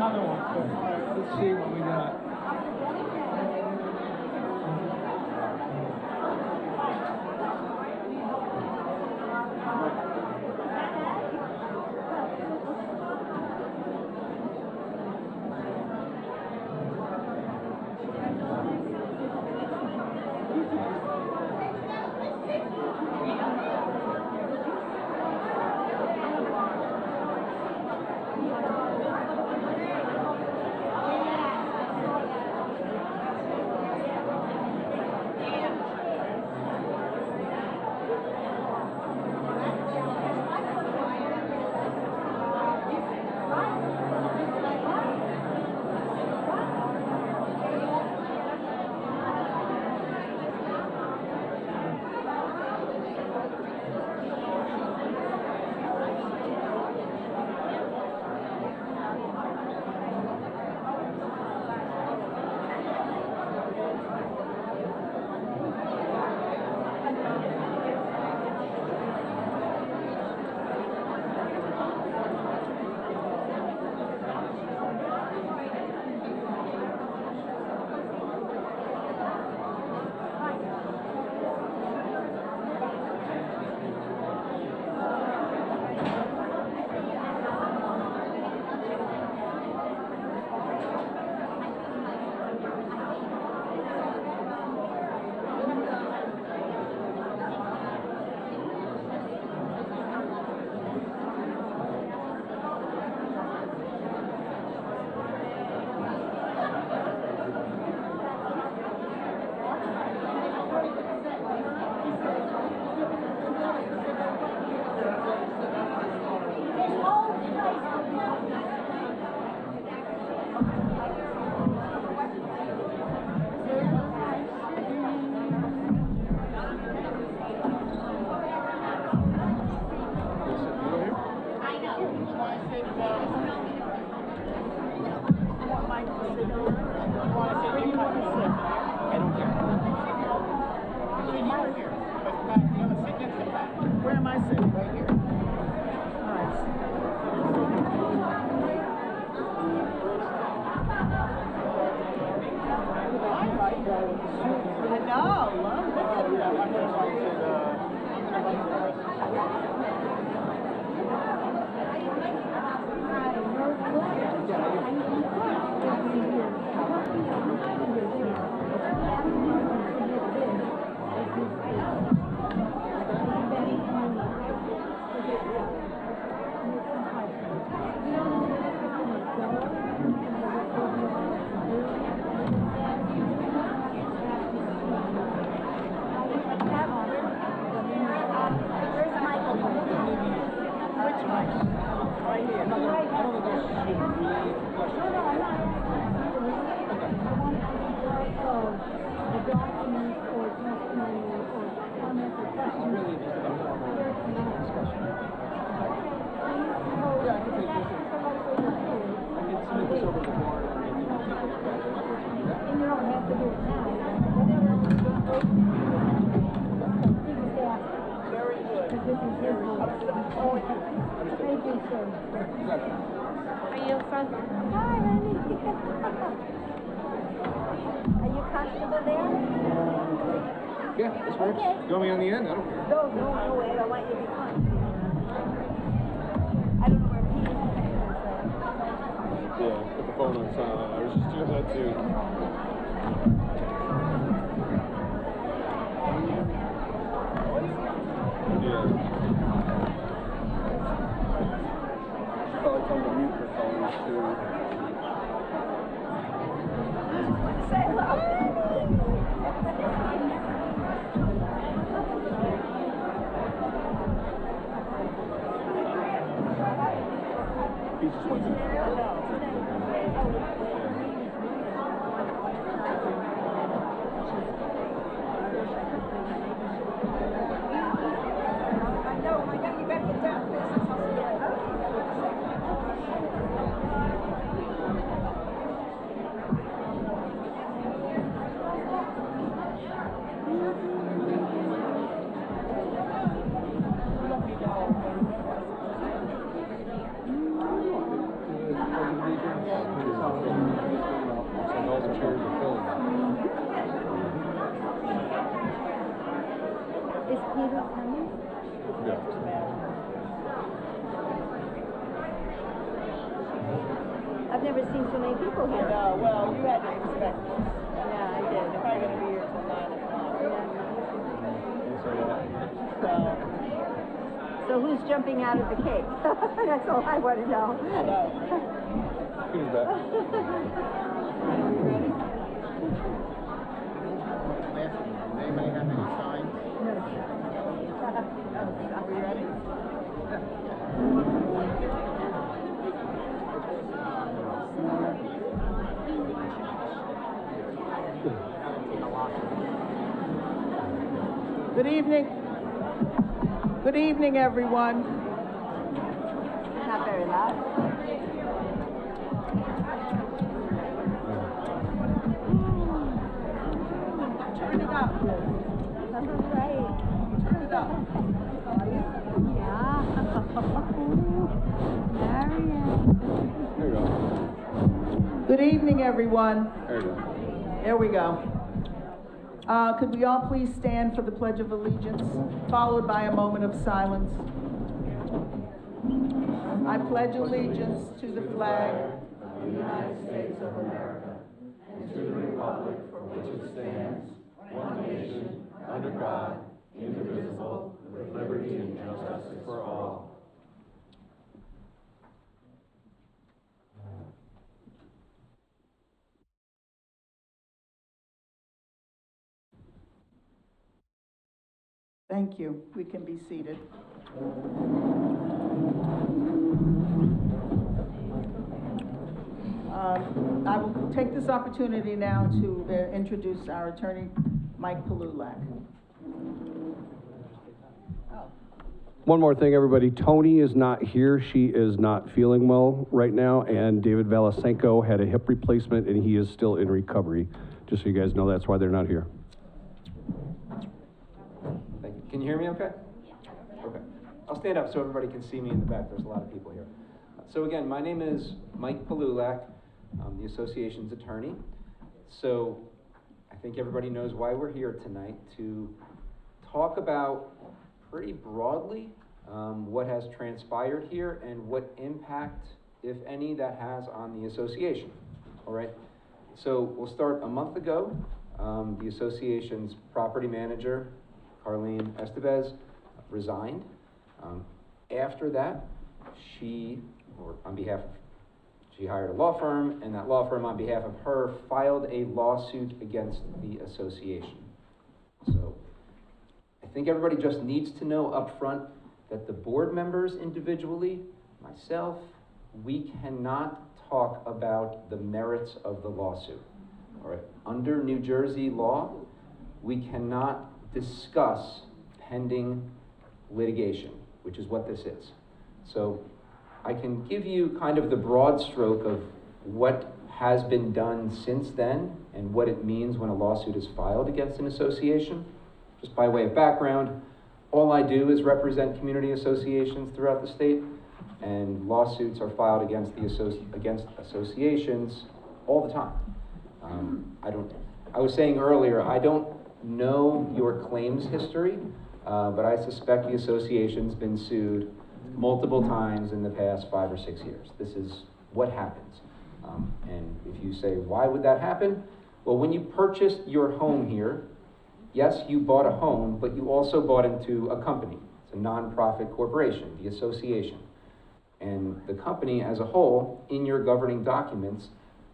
another one. All right, let's see what we got. Where am I sitting? Right here. Nice. I know, Are you from? Hi, honey. Are you comfortable there? Yeah, this works. Okay. You want me on the end? I don't care. No way. I want you to be comfortable. I don't know where Peter is. Yeah, put the phone on silent. I was just doing that too. Yeah. Probably tell them to mute their phones too. Say hello. He just wants to. like all the chairs are filling. Is Peter coming? Yeah. I've never seen so many people here. No, well, you had to expect this. Yeah, I did. They're probably going to be here till 9 o'clock. So who's jumping out of the cake? That's all I want to know. Who's that? Does anybody have any signs? Are we ready? Good evening. Good evening, everyone. Not very loud. Turn it up. Right. Turn it up. Yeah. Marion. There you go. Good evening, everyone. There you go. There we go. Could we all please stand for the Pledge of Allegiance, followed by a moment of silence? I pledge allegiance to the flag of the United States of America and to the republic for which it stands, one nation, under God, indivisible, with liberty and justice for all. Thank you. We can be seated. I will take this opportunity now to introduce our attorney, Mike Palulak. One more thing, everybody. Tony is not here. She is not feeling well right now, and David Valasenko had a hip replacement, and he is still in recovery. Just so you guys know, that's why they're not here. Thank you. Can you hear me okay? Yeah. Okay. I'll stand up so everybody can see me in the back. There's a lot of people here. So again, my name is Mike Palulak. I'm the association's attorney. So I think everybody knows why we're here tonight, to talk about pretty broadly what has transpired here and what impact, if any, that has on the association. All right. So we'll start a month ago. The association's property manager, Carlene Estevez, resigned. After that, she hired a law firm, and that law firm, on behalf of her, filed a lawsuit against the association. So I think everybody just needs to know up front that the board members individually, myself, we cannot talk about the merits of the lawsuit. All right. Under New Jersey law, we cannot discuss pending litigation, which is what this is. So I can give you kind of the broad stroke of what has been done since then and what it means when a lawsuit is filed against an association. Just by way of background, all I do is represent community associations throughout the state, and lawsuits are filed against associations all the time. I was saying earlier, I don't know your claims history, but I suspect the association's been sued multiple times in the past 5 or 6 years. This is what happens. And if you say, why would that happen? Well, when you purchased your home here, yes, you bought a home, but you also bought into a company. It's a nonprofit corporation, the association. And the company as a whole, in your governing documents,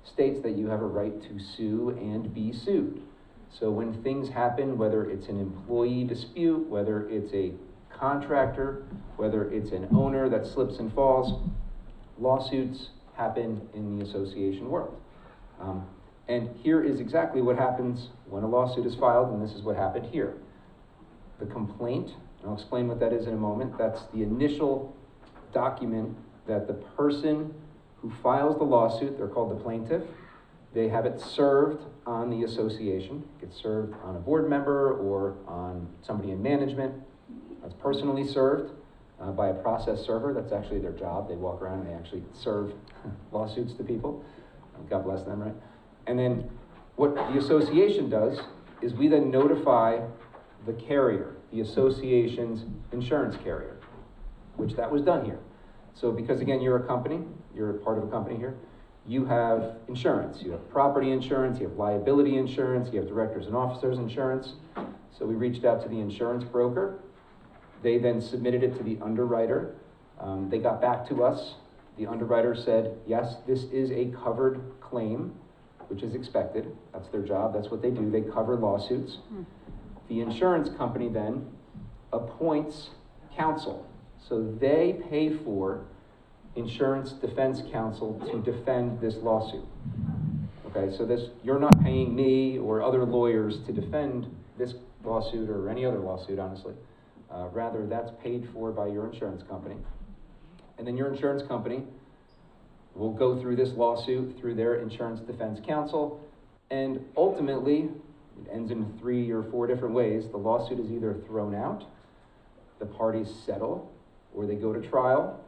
states that you have a right to sue and be sued. So when things happen, whether it's an employee dispute, whether it's a contractor, whether it's an owner that slips and falls, lawsuits happen in the association world. And here is exactly what happens when a lawsuit is filed, and this is what happened here. The complaint, and I'll explain what that is in a moment, that's the initial document that the person who files the lawsuit, they're called the plaintiff, they have it served on the association. It gets served on a board member or on somebody in management. It's personally served by a process server. That's actually their job. They walk around and they actually serve lawsuits to people. God bless them, right? And then what the association does is we then notify the carrier, the association's insurance carrier, which that was done here. So because again, you're a company, you're a part of a company here, you have insurance. You have property insurance, you have liability insurance, you have directors and officers insurance. So we reached out to the insurance broker. They then submitted it to the underwriter. They got back to us. The underwriter said, yes, this is a covered claim, which is expected. That's their job, that's what they do. They cover lawsuits. The insurance company then appoints counsel. So they pay for insurance defense counsel to defend this lawsuit. Okay, so this, you're not paying me or other lawyers to defend this lawsuit or any other lawsuit, honestly. Rather, that's paid for by your insurance company. And then your insurance company will go through this lawsuit through their insurance defense counsel, and ultimately, it ends in 3 or 4 different ways. The lawsuit is either thrown out, the parties settle, or they go to trial,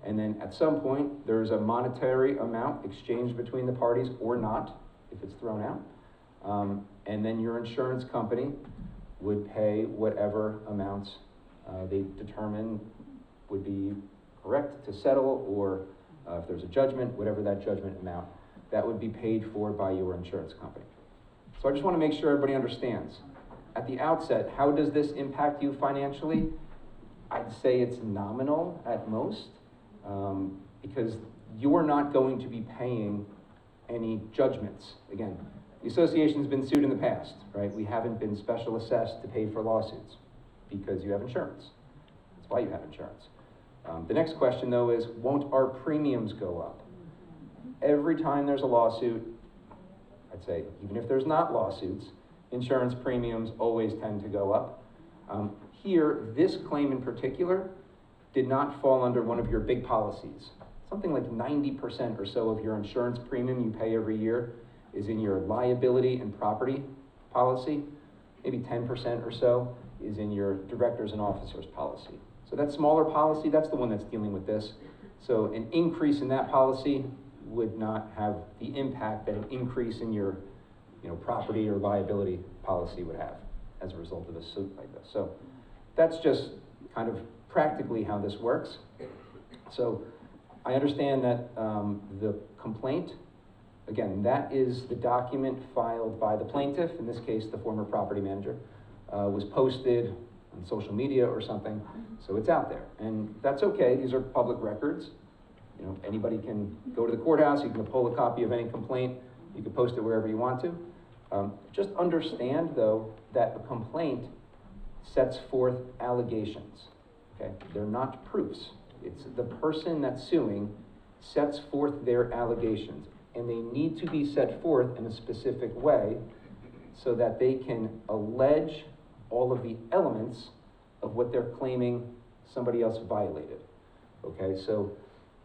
and then at some point, there's a monetary amount exchanged between the parties or not, if it's thrown out. And then your insurance company would pay whatever amounts they determine would be correct to settle, or if there's a judgment, whatever that judgment amount, that would be paid for by your insurance company. So I just want to make sure everybody understands. At the outset, how does this impact you financially? I'd say it's nominal at most, because you're not going to be paying any judgments. Again, the association's been sued in the past, right? We haven't been special assessed to pay for lawsuits because you have insurance. That's why you have insurance. The next question, though, is won't our premiums go up? Every time there's a lawsuit, I'd say, even if there's not lawsuits, insurance premiums always tend to go up. Here, this claim in particular did not fall under one of your big policies. Something like 90% or so of your insurance premium you pay every year is in your liability and property policy. Maybe 10% or so is in your directors and officers policy. So that smaller policy, that's the one that's dealing with this. So an increase in that policy would not have the impact that an increase in your property or liability policy would have as a result of a suit like this. So that's just kind of practically how this works. So I understand that the complaint, again, that is the document filed by the plaintiff, in this case the former property manager, was posted on social media or something, so it's out there. And that's okay, these are public records. Anybody can go to the courthouse, you can pull a copy of any complaint, you can post it wherever you want to. Just understand, though, that a complaint sets forth allegations, okay? They're not proofs. It's the person that's suing sets forth their allegations, and they need to be set forth in a specific way so that they can allege all of the elements of what they're claiming somebody else violated, okay? So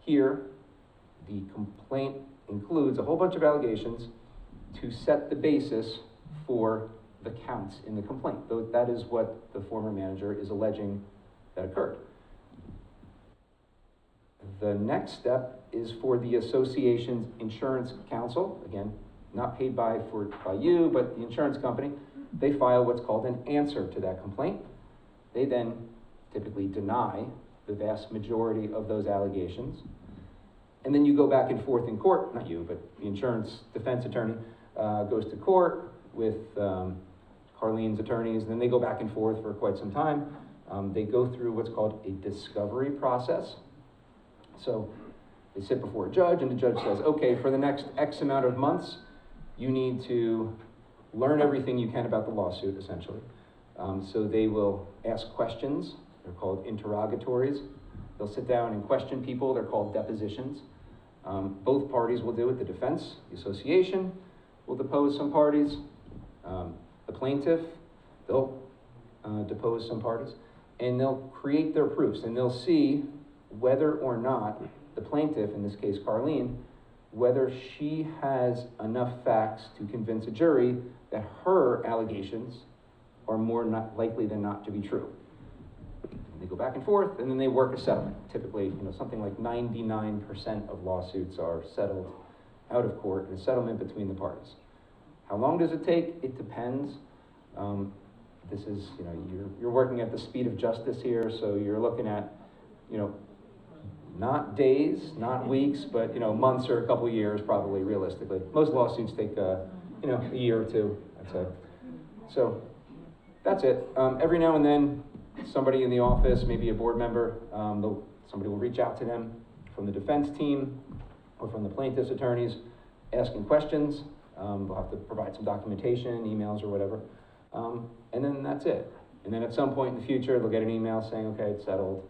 here, the complaint includes a whole bunch of allegations to set the basis for the counts in the complaint. Though that is what the former manager is alleging that occurred. The next step is for the association's insurance counsel, again, not paid by you, but the insurance company. They file what's called an answer to that complaint. They then typically deny the vast majority of those allegations. And then you go back and forth in court, not you, but the insurance defense attorney goes to court with Carlene's attorneys, and then they go back and forth for quite some time. They go through what's called a discovery process. So they sit before a judge, and the judge says, okay, for the next X amount of months, you need to learn everything you can about the lawsuit, essentially. So they will ask questions. They're called interrogatories. They'll sit down and question people. They're called depositions. Both parties will do it. The defense, the association, will depose some parties. The plaintiff, they'll depose some parties. And they'll create their proofs. And they'll see whether or not the plaintiff, in this case Carlene, whether she has enough facts to convince a jury that her allegations are more not likely than not to be true. And they go back and forth, and then they work a settlement. Typically, something like 99% of lawsuits are settled out of court in a settlement between the parties. How long does it take? It depends. This is, you know, you're working at the speed of justice here, so you're looking at, you know, not days, not weeks, but, you know, months or a couple of years, probably, realistically. Most lawsuits take, you know, a year or two, I'd say. So, that's it. Every now and then, somebody in the office, maybe a board member, somebody will reach out to them from the defense team or from the plaintiff's attorneys, asking questions. They'll have to provide some documentation, emails or whatever. And then that's it. And then at some point in the future, they'll get an email saying, okay, it's settled.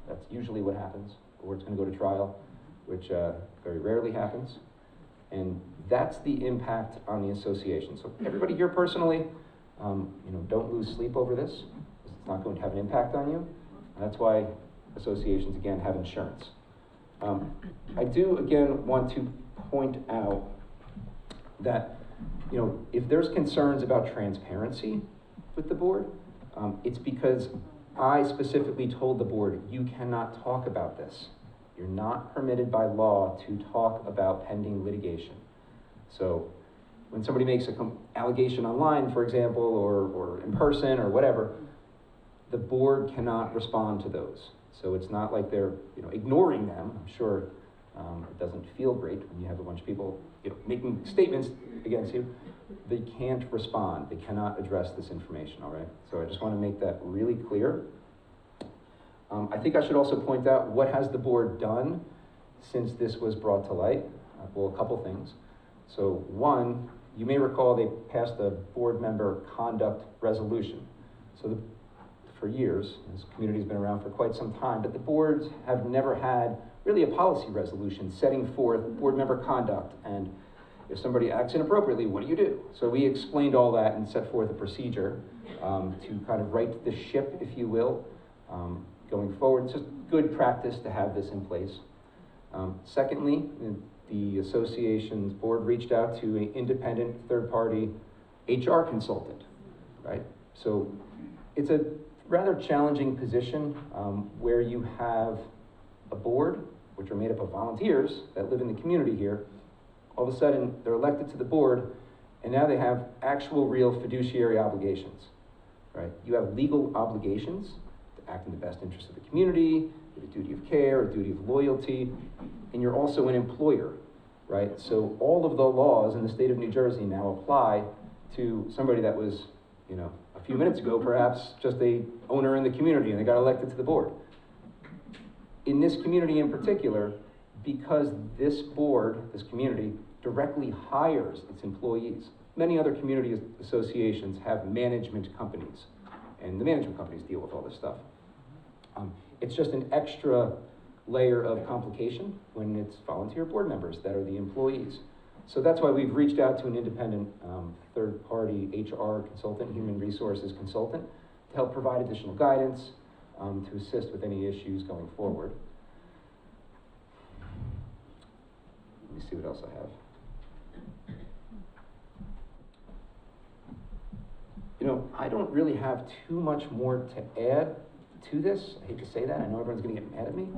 That's usually what happens. Or it's going to go to trial, which very rarely happens. And that's the impact on the association. So everybody here personally, you know, don't lose sleep over this. It's not going to have an impact on you. And that's why associations, again, have insurance. I do, again, want to point out that, you know, if there's concerns about transparency with the board, it's because I specifically told the board, you cannot talk about this. You're not permitted by law to talk about pending litigation. So when somebody makes an allegation online, for example, or in person or whatever, the board cannot respond to those. So it's not like they're, you know, ignoring them. I'm sure it doesn't feel great when you have a bunch of people, you know, making statements against you. They can't respond. They cannot address this information, all right? So I just want to make that really clear. I think I should also point out what has the board done since this was brought to light. Well, a couple things. So one, you may recall they passed a board member conduct resolution. So for years, this community's been around for quite some time, but the boards have never had really a policy resolution setting forth board member conduct, and if somebody acts inappropriately, what do you do? So we explained all that and set forth a procedure to kind of right the ship, if you will, going forward. It's just good practice to have this in place. Secondly, the association's board reached out to an independent third-party HR consultant, right? So it's a rather challenging position where you have a board, which are made up of volunteers that live in the community here. All of a sudden, they're elected to the board, and now they have actual real fiduciary obligations, right? You have legal obligations to act in the best interest of the community, you have a duty of care, a duty of loyalty, and you're also an employer, right? So all of the laws in the state of New Jersey now apply to somebody that was, you know, a few minutes ago, perhaps just a owner in the community and they got elected to the board. In this community in particular, because this board, this community, directly hires its employees. Many other community associations have management companies, and the management companies deal with all this stuff. It's just an extra layer of complication when it's volunteer board members that are the employees. So that's why we've reached out to an independent third-party HR consultant, human resources consultant, to help provide additional guidance, to assist with any issues going forward. Let me see what else I have. You know, I don't really have too much more to add to this. I hate to say that. I know everyone's going to get mad at me.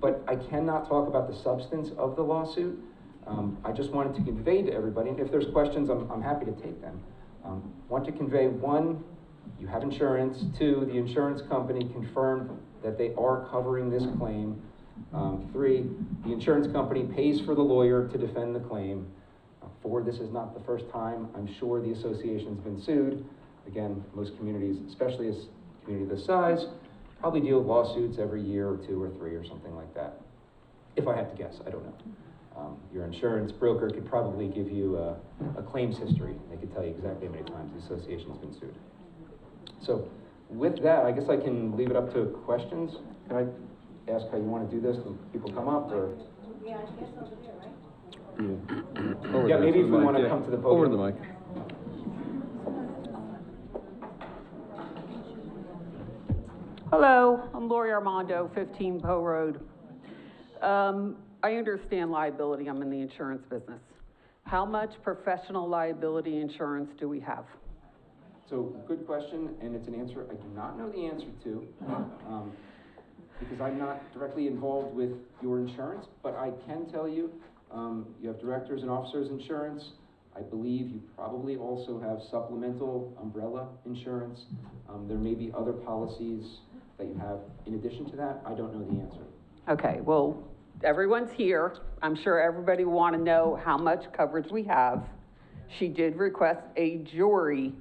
But I cannot talk about the substance of the lawsuit. I just wanted to convey to everybody, and if there's questions, I'm happy to take them. Want to convey, one, you have insurance. Two, the insurance company confirmed that they are covering this claim. Three, the insurance company pays for the lawyer to defend the claim. Four, this is not the first time. I'm sure the association's been sued. Again, most communities, especially a community this size, probably deal with lawsuits every year or two or three or something like that. If I had to guess, I don't know. Your insurance broker could probably give you a claims history. They could tell you exactly how many times the association's been sued. So with that, I guess I can leave it up to questions. Can I ask how you want to do this? Do people come up or? Yeah, I guess over there, right? Yeah, Yeah, maybe if we want to come to the podium. Over the mic. Hello, I'm Lori Armando, 15 Poe Road. I understand liability. I'm in the insurance business. How much professional liability insurance do we have? So, good question, and it's an answer I do not know the answer to, because I'm not directly involved with your insurance, but I can tell you You have directors and officers insurance. I believe you probably also have supplemental umbrella insurance. There may be other policies that you have in addition to that. I don't know the answer. Okay, well, everyone's here. I'm sure everybody want to know how much coverage we have. She did request a jury.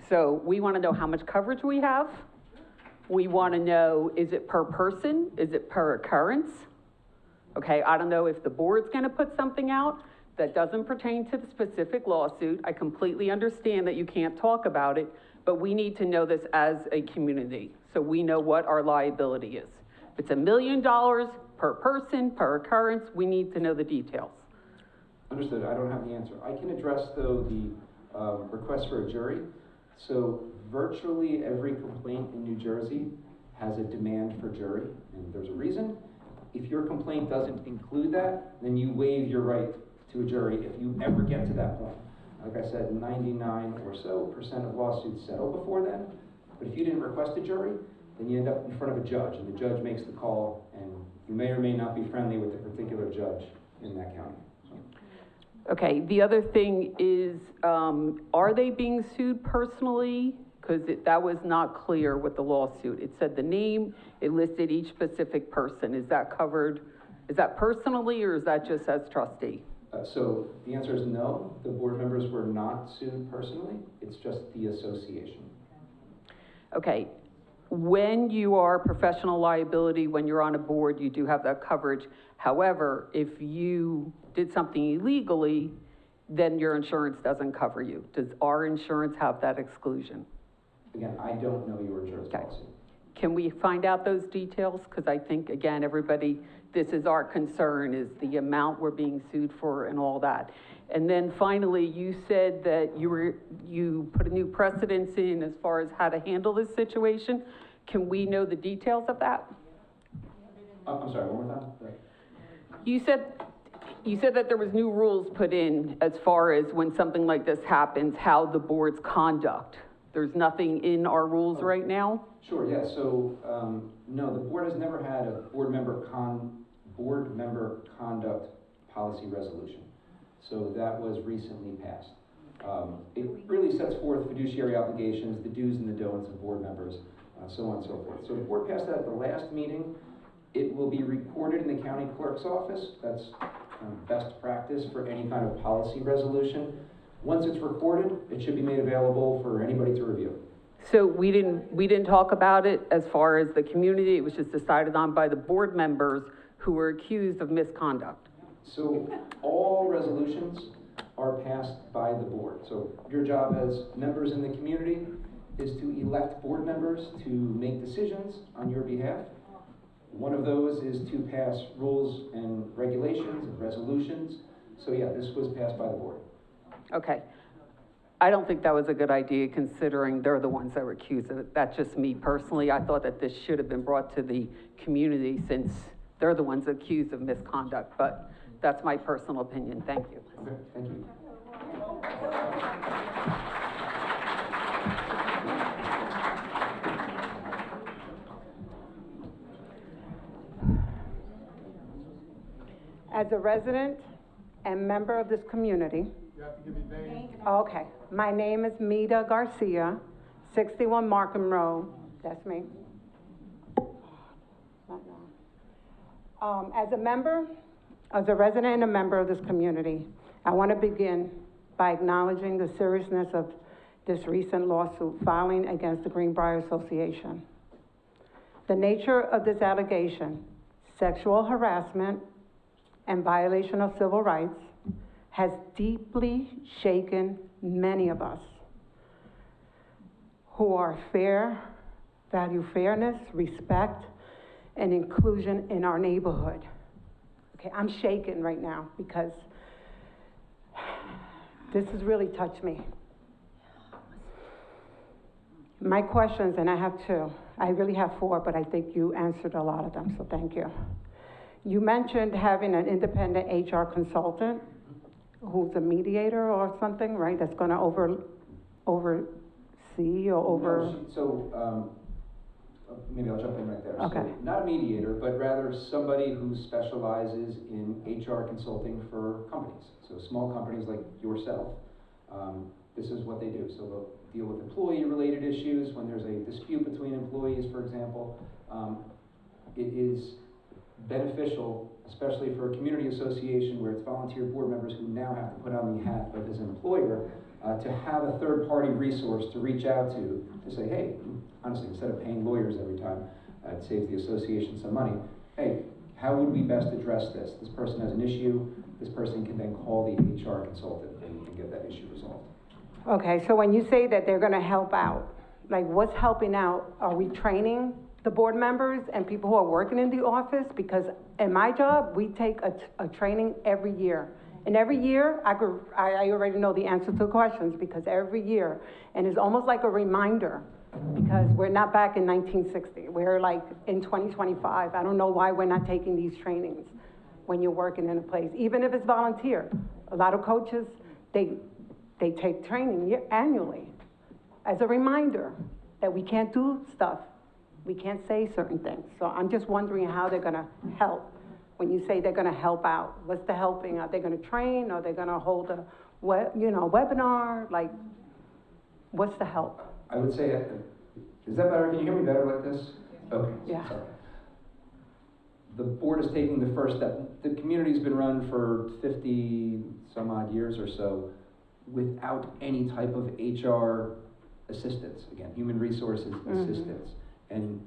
So we want to know how much coverage we have. We want to know, is it per person? Is it per occurrence? Okay, I don't know if the board's going to put something out that doesn't pertain to the specific lawsuit. I completely understand that you can't talk about it, but we need to know this as a community, so we know what our liability is. If it's $1 million per person, per occurrence, we need to know the details. Understood. I don't have the answer. I can address, though, the request for a jury. So virtually every complaint in New Jersey has a demand for jury, and there's a reason. If your complaint doesn't include that, then you waive your right to a jury if you ever get to that point. Like I said, 99% or so of lawsuits settle before then. But if you didn't request a jury, then you end up in front of a judge, and the judge makes the call, and you may or may not be friendly with the particular judge in that county. Okay, the other thing is, are they being sued personally? Because that was not clear with the lawsuit. It said the name, it listed each specific person. Is that covered? Is that personally, or is that just as trustee? So the answer is no. The board members were not sued personally. It's just the association. Okay, when you are professional liability, when you're on a board, you do have that coverage. However, if you did something illegally, then your insurance doesn't cover you. Does our insurance have that exclusion? Again, I don't know your insurance policy. Can we find out those details? Because I think, again, everybody, this is our concern, is the amount we're being sued for and all that. And then finally, you said that you put a new precedence in as far as how to handle this situation. Can we know the details of that? I'm sorry, one more time? You said that there was new rules put in as far as when something like this happens, how the board's conduct. There's nothing in our rules right now? Sure, yeah. So, no, the board has never had a board member conduct policy resolution. So that was recently passed. It really sets forth fiduciary obligations, the do's and the don'ts of board members, so on and so forth. So the board passed that at the last meeting. It will be recorded in the county clerk's office. That's best practice for any kind of policy resolution. Once it's recorded, it should be made available for anybody to review. So we didn't talk about it as far as the community. It was just decided on by the board members who were accused of misconduct. So all resolutions are passed by the board. So your job as members in the community is to elect board members to make decisions on your behalf. One of those is to pass rules and regulations and resolutions. So yeah, this was passed by the board. Okay. I don't think that was a good idea, considering they're the ones that were accused of it. That's just me personally. I thought that this should have been brought to the community, since they're the ones accused of misconduct, but that's my personal opinion. Thank you. Okay, thank you. As a resident and member of this community. You have to give your name. Okay, my name is Mida Garcia, 61 Markham Road. That's me. As a resident and a member of this community, I want to begin by acknowledging the seriousness of this recent lawsuit filing against the Greenbriar Association. The nature of this allegation, sexual harassment and violation of civil rights, has deeply shaken many of us who are value fairness, respect, and inclusion in our neighborhood. Okay, I'm shaken right now because this has really touched me. My questions, and I have two. I really have four, but I think you answered a lot of them, so thank you. You mentioned having an independent HR consultant who's a mediator or something, right? That's going to oversee or over. No, maybe I'll jump in right there. Okay. So, not a mediator, but rather somebody who specializes in HR consulting for companies. So small companies like yourself, this is what they do. So they'll deal with employee-related issues when there's a dispute between employees, for example. It is beneficial, especially for a community association where it's volunteer board members who now have to put on the hat of as an employer, to have a third-party resource to reach out to say, hey, honestly, instead of paying lawyers every time, it saves the association some money. Hey, how would we best address this? This person has an issue. This person can then call the HR consultant and get that issue resolved. Okay, so when you say that they're gonna help out, like what's helping out? Are we training the board members and people who are working in the office? Because in my job, we take a training every year. And every year, I already know the answer to the questions because every year, and it's almost like a reminder because we're not back in 1960. We're like in 2025. I don't know why we're not taking these trainings when you're working in a place, even if it's volunteer. A lot of coaches, they take training annually as a reminder that we can't do stuff. We can't say certain things. So I'm just wondering how they're gonna help. When you say they're gonna help out, what's the helping? Are they gonna train? Are they gonna hold a webinar? Like, what's the help? I would say, is that better? Can you hear me better like this? Okay. Yeah. Sorry. The board is taking the first step. The community's been run for 50 some odd years or so without any type of HR assistance, again, human resources assistance. And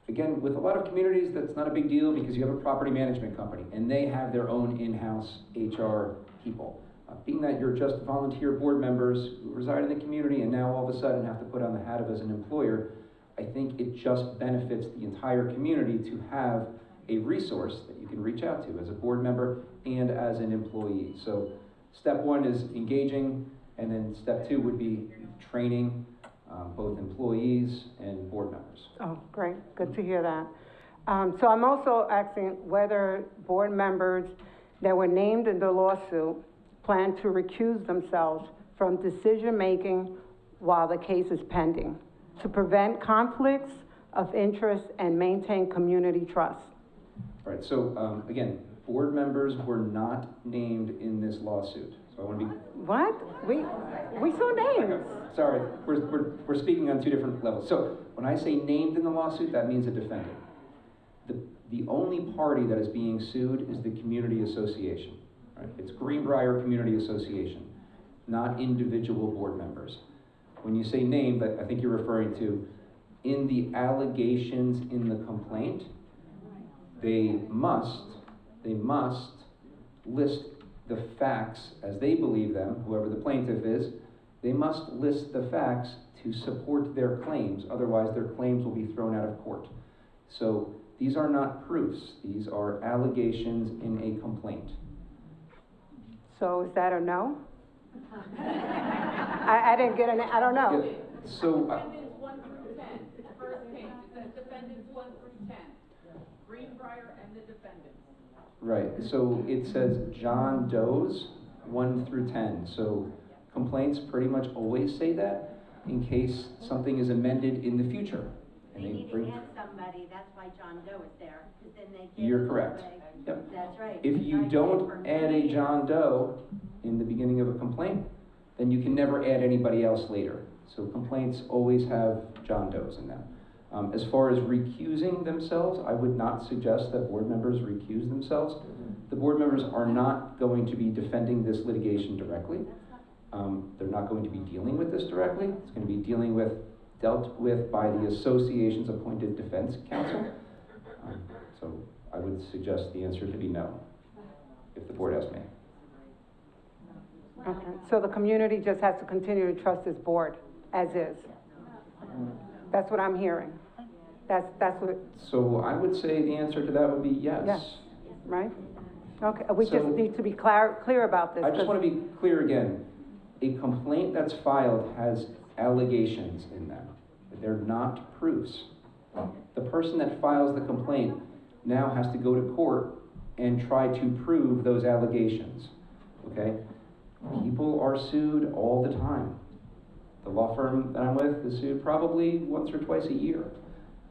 again, with a lot of communities, that's not a big deal because you have a property management company and they have their own in-house HR people. Being that you're just volunteer board members who reside in the community and now all of a sudden have to put on the hat of as an employer, I think it just benefits the entire community to have a resource that you can reach out to as a board member and as an employee. So step one is engaging, and then step two would be training both employees and board members. Oh, great, good to hear that. So I'm also asking whether board members that were named in the lawsuit plan to recuse themselves from decision-making while the case is pending to prevent conflicts of interest and maintain community trust. All right, so again, board members were not named in this lawsuit. So I want to be... What? We saw names. Sorry, we're speaking on two different levels. So when I say named in the lawsuit, that means a defendant. The only party that is being sued is the community association. Right? It's Greenbriar Community Association, not individual board members. When you say named, I think you're referring to in the allegations in the complaint, they must list the facts as they believe them, whoever the plaintiff is. They must list the facts to support their claims, otherwise their claims will be thrown out of court. So these are not proofs, these are allegations in a complaint. So is that a no? I didn't get an, I don't know. Yeah, so, Defendants 1 through 10, first page, it says defendants 1 through 10. Greenbriar and the defendants. right, so it says John Doe's 1 through 10. So complaints pretty much always say that in case something is amended in the future. And They they need to bring, add somebody, that's why John Doe is there, because then they get. You're it correct. away. Yep. That's right. if because you I did don't for add a many John Doe in the beginning of a complaint, then you can never add anybody else later. So complaints always have John Does in them. As far as recusing themselves, I would not suggest that board members recuse themselves. The board members are not going to be defending this litigation directly. They're not going to be dealing with this directly. It's going to be dealt with by the association's appointed defense counsel. So I would suggest the answer to be no, if the board asks me. Okay, so the community just has to continue to trust this board as is. That's what I'm hearing. That's what, So I would say the answer to that would be yes. yes, right? Okay, we just So- need to be clear about this. I just 'cause- want to be clear again. A complaint that's filed has allegations in them. They're not proofs. The person that files the complaint now has to go to court and try to prove those allegations, okay? People are sued all the time. The law firm that I'm with is sued probably once or twice a year.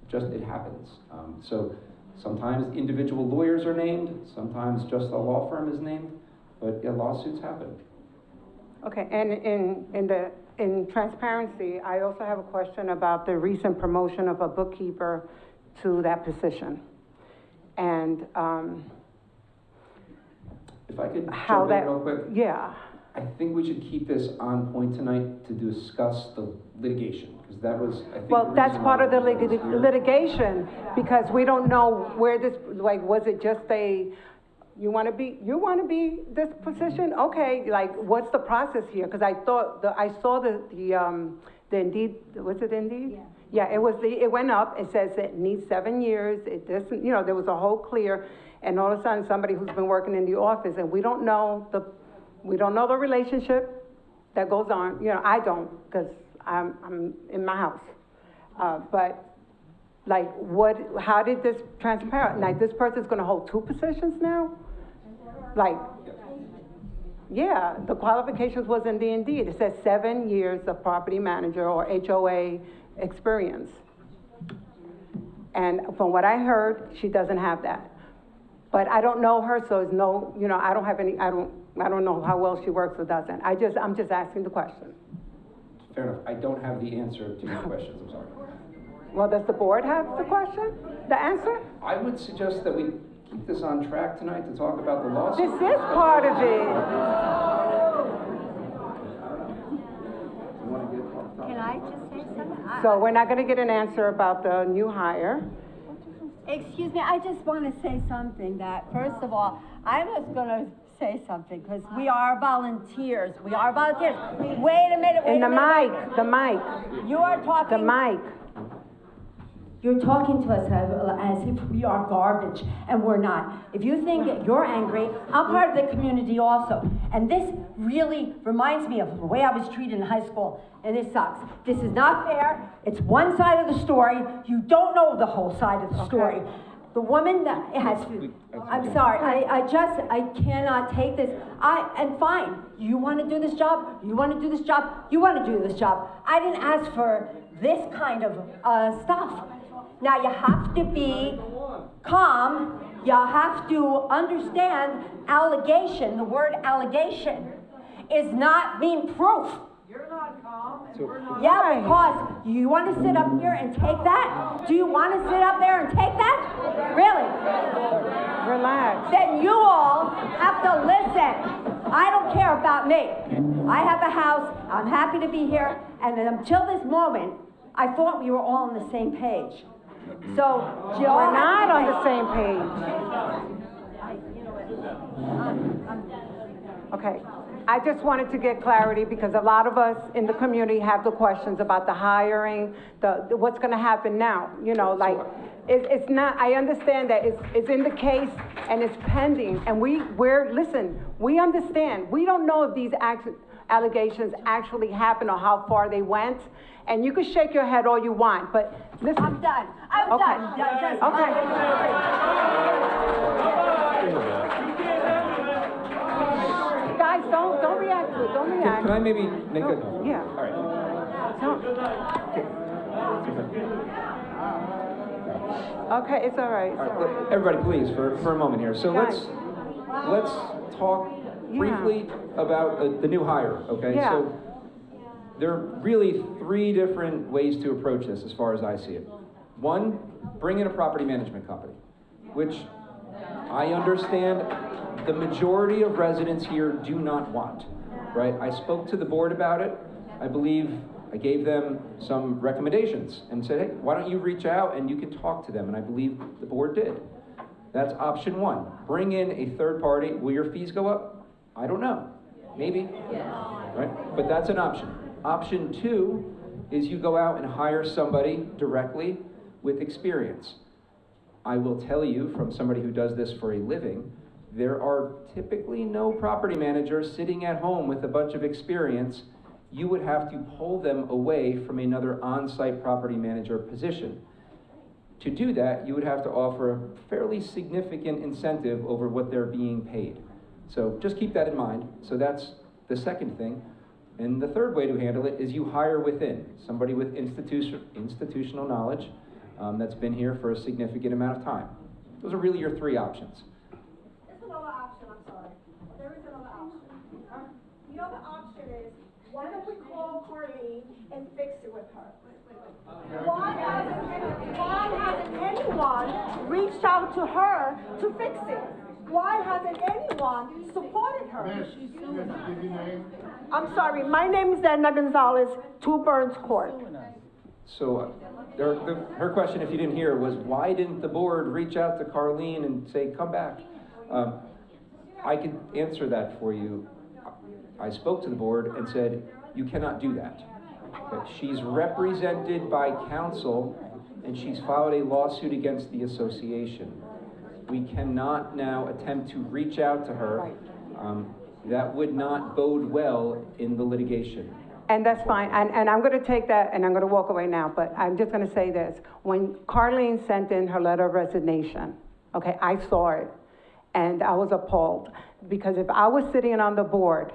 just, it happens. So sometimes individual lawyers are named, sometimes just a law firm is named, but yeah, lawsuits happen. Okay, and in transparency, I also have a question about the recent promotion of a bookkeeper to that position. And If I could how jump that, in real quick. yeah. I think we should keep this on point tonight to discuss the litigation, because that was, I think. Well, that's part of the litigation. litigation, because we don't know where this, like, was it just a, you want to be this position? Okay, like, what's the process here? Because I thought, I saw the Indeed, was it Indeed? Yeah. Yeah, it went up, it says it needs 7 years, it doesn't, you know, there was a whole clear, and all of a sudden, somebody who's been working in the office, and we don't know the relationship that goes on. You know, I don't, because I'm in my house. But like, how did this transpire? Like, this person's gonna hold 2 positions now? Like, yeah, the qualifications was in the Indeed. It says 7 years of property manager or HOA experience. And from what I heard, she doesn't have that. But I don't know her, so it's no, you know, I don't know how well she works or doesn't. I'm just asking the question. Fair enough. I don't have the answer to your questions, I'm sorry. Well, does the board have the question, the answer? I would suggest that we keep this on track tonight to talk about the lawsuit. This is part of it. Can I just say something? So we're not gonna get an answer about the new hire. Excuse me, I just want to say something that, first of all, I'm just going to say something, because we are volunteers. We are volunteers. Wait a minute, wait In a the minute. mic, the mic, You are talking. the mic. You're talking to us as if we are garbage, and we're not. If you think you're angry, I'm part of the community also. And this really reminds me of the way I was treated in high school, and it sucks. This is not fair. It's one side of the story. You don't know the whole side of the story. The woman that has, I'm sorry, I cannot take this. And fine, you want to do this job, you want to do this job, you want to do this job. I didn't ask for this kind of stuff. Now you have to be calm, you have to understand allegation, the word allegation is not mean proof. You're not calm, and we're not. Yeah, because you want to sit up here and take that? Do you want to sit up there and take that? Really? Relax. Then you all have to listen. I don't care about me. I have a house, I'm happy to be here, and until this moment, I thought we were all on the same page. So, you all We're have not to on wait. the same page. Okay. I just wanted to get clarity, because a lot of us in the community have the questions about the hiring, what's going to happen now. You know, like, it's not, I understand that it's in the case and it's pending, and listen, we understand. We don't know if these allegations actually happened or how far they went, and you can shake your head all you want, but listen. I'm done. I'm Okay. done. Guys, don't react to it. Don't react. Can I maybe make a? Yeah. All right. Okay, it's all right. All right, everybody, please, for a moment here. So Guys. let's talk briefly about the new hire. Okay. Yeah. So there are really 3 different ways to approach this, as far as I see it. 1, bring in a property management company, which I understand the majority of residents here do not want. Right? I spoke to the board about it. I believe I gave them some recommendations and said, hey, why don't you reach out and you can talk to them? And I believe the board did. That's option 1. Bring in a third party. Will your fees go up? I don't know. Maybe. Right? But that's an option. Option 2 is you go out and hire somebody directly with experience. I will tell you, from somebody who does this for a living, there are typically no property managers sitting at home with a bunch of experience. You would have to pull them away from another on-site property manager position. To do that, you would have to offer a fairly significant incentive over what they're being paid. So just keep that in mind. So that's the second thing. And the third way to handle it is you hire within, somebody with institutional knowledge, that's been here for a significant amount of time. Those are really your three options. There's another option, I'm sorry. There is another option. The other option is, why don't we call Carlene and fix it with her? Why hasn't anyone reached out to her to fix it? Why hasn't anyone supported her? I'm sorry, my name is Edna Gonzalez, 2 Burns Court. So her question, if you didn't hear, was why didn't the board reach out to Carlene and say, come back? I could answer that for you. I spoke to the board and said, you cannot do that. She's represented by counsel and she's filed a lawsuit against the association. We cannot now attempt to reach out to her. That would not bode well in the litigation. And that's fine, and I'm gonna take that, and I'm gonna walk away now, but I'm just gonna say this. When Carlene sent in her letter of resignation, okay, I saw it, and I was appalled. Because if I was sitting on the board,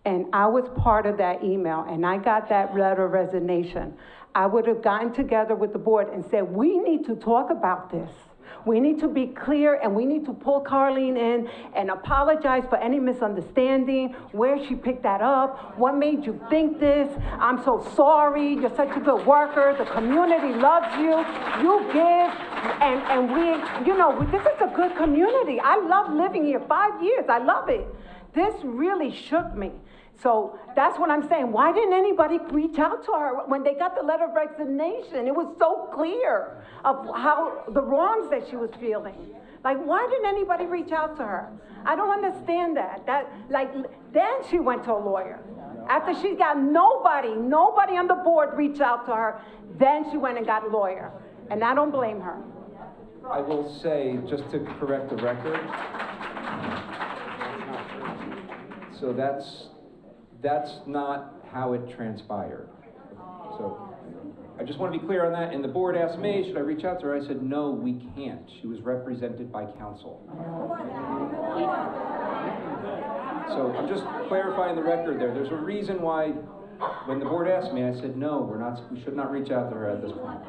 and I was part of that email, and I got that letter of resignation, I would have gotten together with the board and said, we need to talk about this. We need to be clear, and we need to pull Carlene in and apologize for any misunderstanding, where she picked that up, what made you think this, I'm so sorry, you're such a good worker, the community loves you, you give, and we, you know, this is a good community. I love living here, 5 years, I love it. This really shook me. So that's what I'm saying. Why didn't anybody reach out to her when they got the letter of resignation? It was so clear of how the wrongs that she was feeling. Like, why didn't anybody reach out to her? I don't understand that. Then she went to a lawyer. After she got nobody on the board reached out to her, then she went and got a lawyer. And I don't blame her. I will say, just to correct the record, so that's not how it transpired. So I just want to be clear on that. And the board asked me, should I reach out to her? I said, no, we can't. She was represented by counsel. So I'm just clarifying the record there. There's a reason why when the board asked me, I said, no, we should not reach out to her at this point.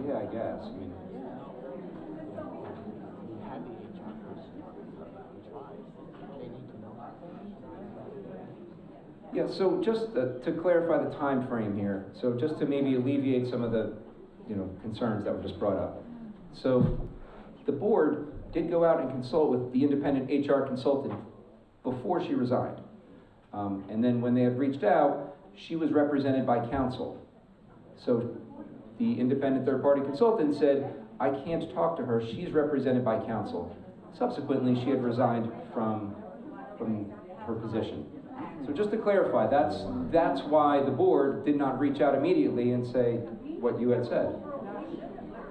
Yeah, I guess. I mean, yeah, so just to clarify the time frame here, so just to maybe alleviate some of the concerns that were just brought up. So the board did go out and consult with the independent HR consultant before she resigned. And then when they had reached out, she was represented by counsel. So the independent third-party consultant said, I can't talk to her, she's represented by counsel. Subsequently, she had resigned from her position. So just to clarify, that's why the board did not reach out immediately and say what you had said.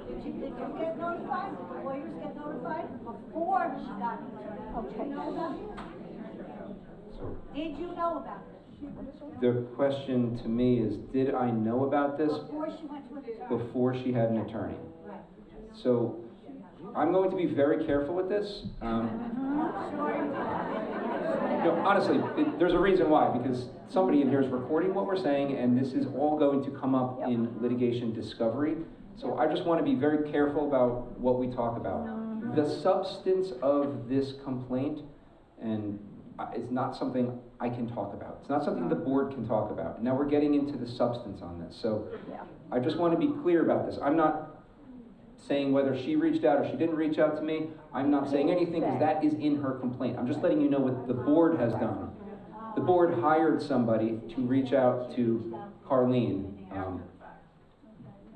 Did you get notified? Did the lawyers get notified before she got notified? Did you know about it? Did you know about it? The question to me is, did I know about this Before she went to an attorney? before she had an attorney? So I'm going to be very careful with this. Honestly, there's a reason why, because somebody in here is recording what we're saying, and this is all going to come up in litigation discovery. So I just want to be very careful about what we talk about. The substance of this complaint and is not something I can talk about. It's not something the board can talk about. Now we're getting into the substance on this. So I just want to be clear about this. I'm not saying whether she reached out or she didn't reach out to me. I'm not saying anything because that is in her complaint. I'm just letting you know what the board has done. The board hired somebody to reach out to Carlene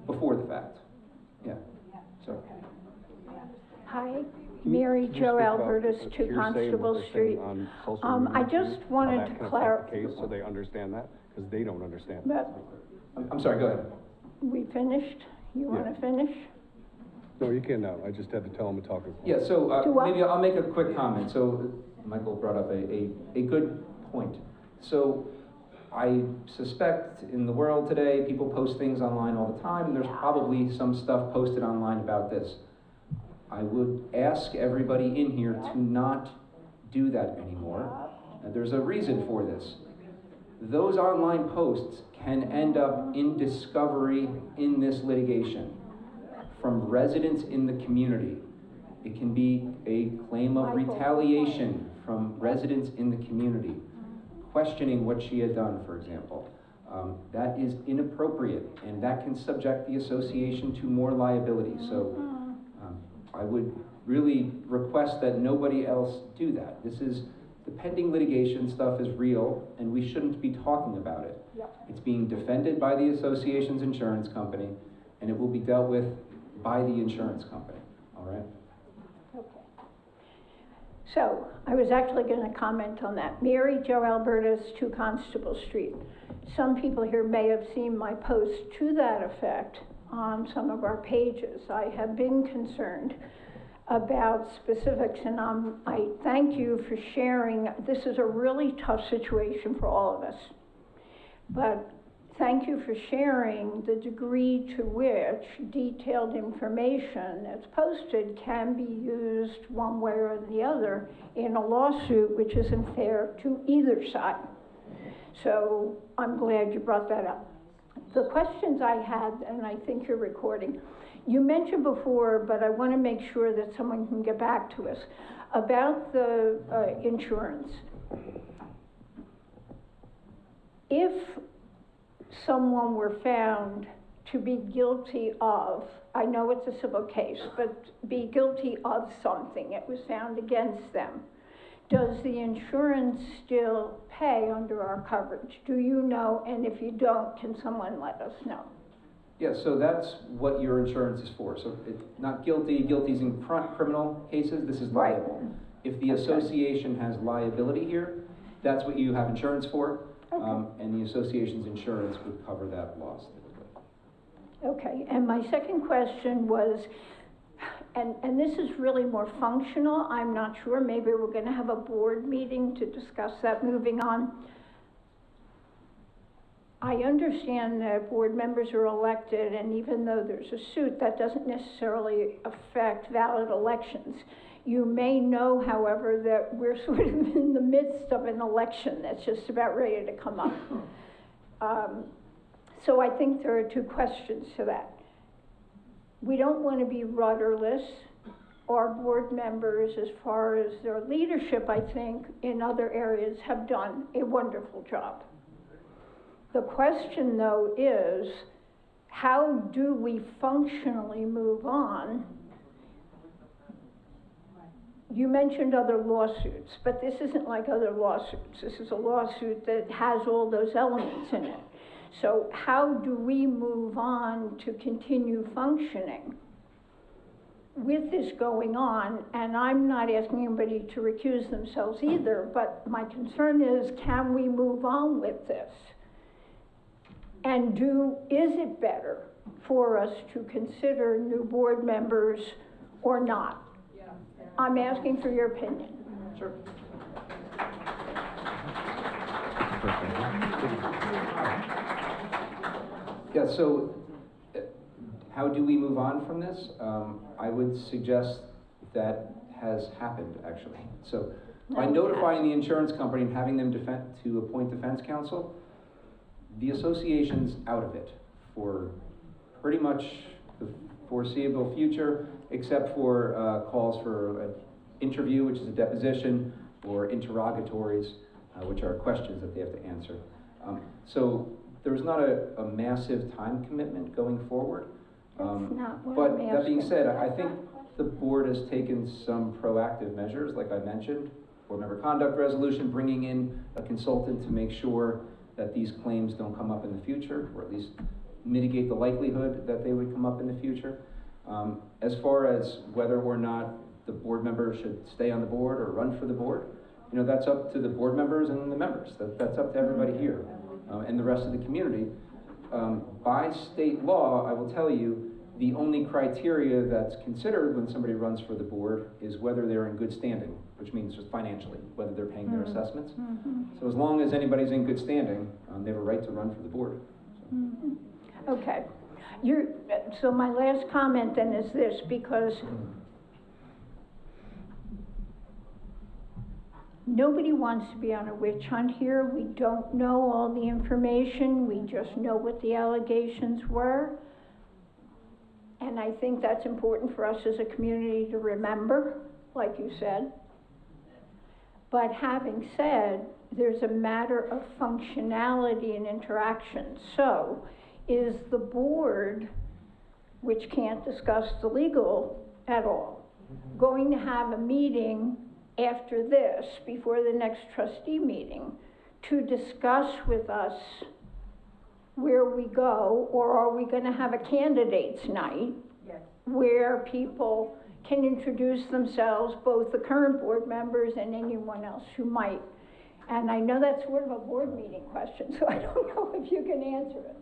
before the fact. Yeah. So. Hi, Mary Jo Albertus, 2 Constable Street. I just wanted to clarify. So they understand that, because they don't understand. But I'm sorry, go ahead. we finished? You want to finish? No, you can now. I just had to tell them to talk. Yeah, so maybe I'll make a quick comment. So Michael brought up a good point. So I suspect in the world today, people post things online all the time, and there's probably some stuff posted online about this. I would ask everybody in here to not do that anymore. There's a reason for this. Those online posts can end up in discovery in this litigation from residents in the community. It can be a claim of retaliation from residents in the community, questioning what she had done, for example. That is inappropriate, and that can subject the association to more liability. So I would really request that nobody else do that. The pending litigation stuff is real, and we shouldn't be talking about it. Yep. It's being defended by the association's insurance company, and it will be dealt with by the insurance company, all right? Okay. So, I was actually going to comment on that. Mary Jo Albertus, 2 Constable Street. Some people here may have seen my post to that effect on some of our pages. I have been concerned about specifics, and I thank you for sharing. This is a really tough situation for all of us. But thank you for sharing the degree to which detailed information that's posted can be used one way or the other in a lawsuit, which isn't fair to either side. So I'm glad you brought that up. The questions I had, and I think you're recording, you mentioned before, but I want to make sure that someone can get back to us, about the insurance. If someone were found to be guilty of, I know it's a civil case, but be guilty of something, it was found against them, does the insurance still pay under our coverage? Do you know? And if you don't, can someone let us know? Yeah, so that's what your insurance is for. So it's not guilty. Guilty's in criminal cases. This is liable. Right. If the association has liability here, that's what you have insurance for. Okay. And the association's insurance would cover that loss. Okay, and my second question was, and this is really more functional, I'm not sure, maybe we're going to have a board meeting to discuss that moving on. I understand that board members are elected, and even though there's a suit, that doesn't necessarily affect valid elections. You may know, however, that we're sort of in the midst of an election that's just about ready to come up. So I think there are 2 questions to that. We don't want to be rudderless. Our board members, as far as their leadership, I think, in other areas have done a wonderful job. The question, though, is how do we functionally move on? You mentioned other lawsuits, but this isn't like other lawsuits. This is a lawsuit that has all those elements in it. So how do we move on to continue functioning with this going on? And I'm not asking anybody to recuse themselves either, but my concern is, can we move on with this? And is it better for us to consider new board members or not? Yeah. I'm asking for your opinion. Sure. Yeah, so how do we move on from this? I would suggest that has happened, actually. So by notifying the insurance company and having them to appoint defense counsel, the association's out of it for pretty much the foreseeable future, except for calls for an interview, which is a deposition, or interrogatories, which are questions that they have to answer. So there's not a massive time commitment going forward. But that being said, I think the board has taken some proactive measures, like I mentioned, board member conduct resolution, bringing in a consultant to make sure that these claims don't come up in the future, or at least mitigate the likelihood that they would come up in the future. As far as whether or not the board member should stay on the board or run for the board, that's up to the board members and the members. That's up to everybody here and the rest of the community. By state law, I will tell you, the only criteria that's considered when somebody runs for the board is whether they're in good standing, which means just financially, whether they're paying their assessments. So as long as anybody's in good standing, they have a right to run for the board. So. Okay. So my last comment then is this, because Nobody wants to be on a witch hunt here. We don't know all the information. We just know what the allegations were. And I think that's important for us as a community to remember, like you said. But having said, there's a matter of functionality and interaction. So, is the board, which can't discuss the legal at all, going to have a meeting after this, before the next trustee meeting, to discuss with us where we go, or are we gonna have a candidates night? Yes. Where people can introduce themselves, both the current board members and anyone else who might. And I know that's sort of a board meeting question, so I don't know if you can answer it.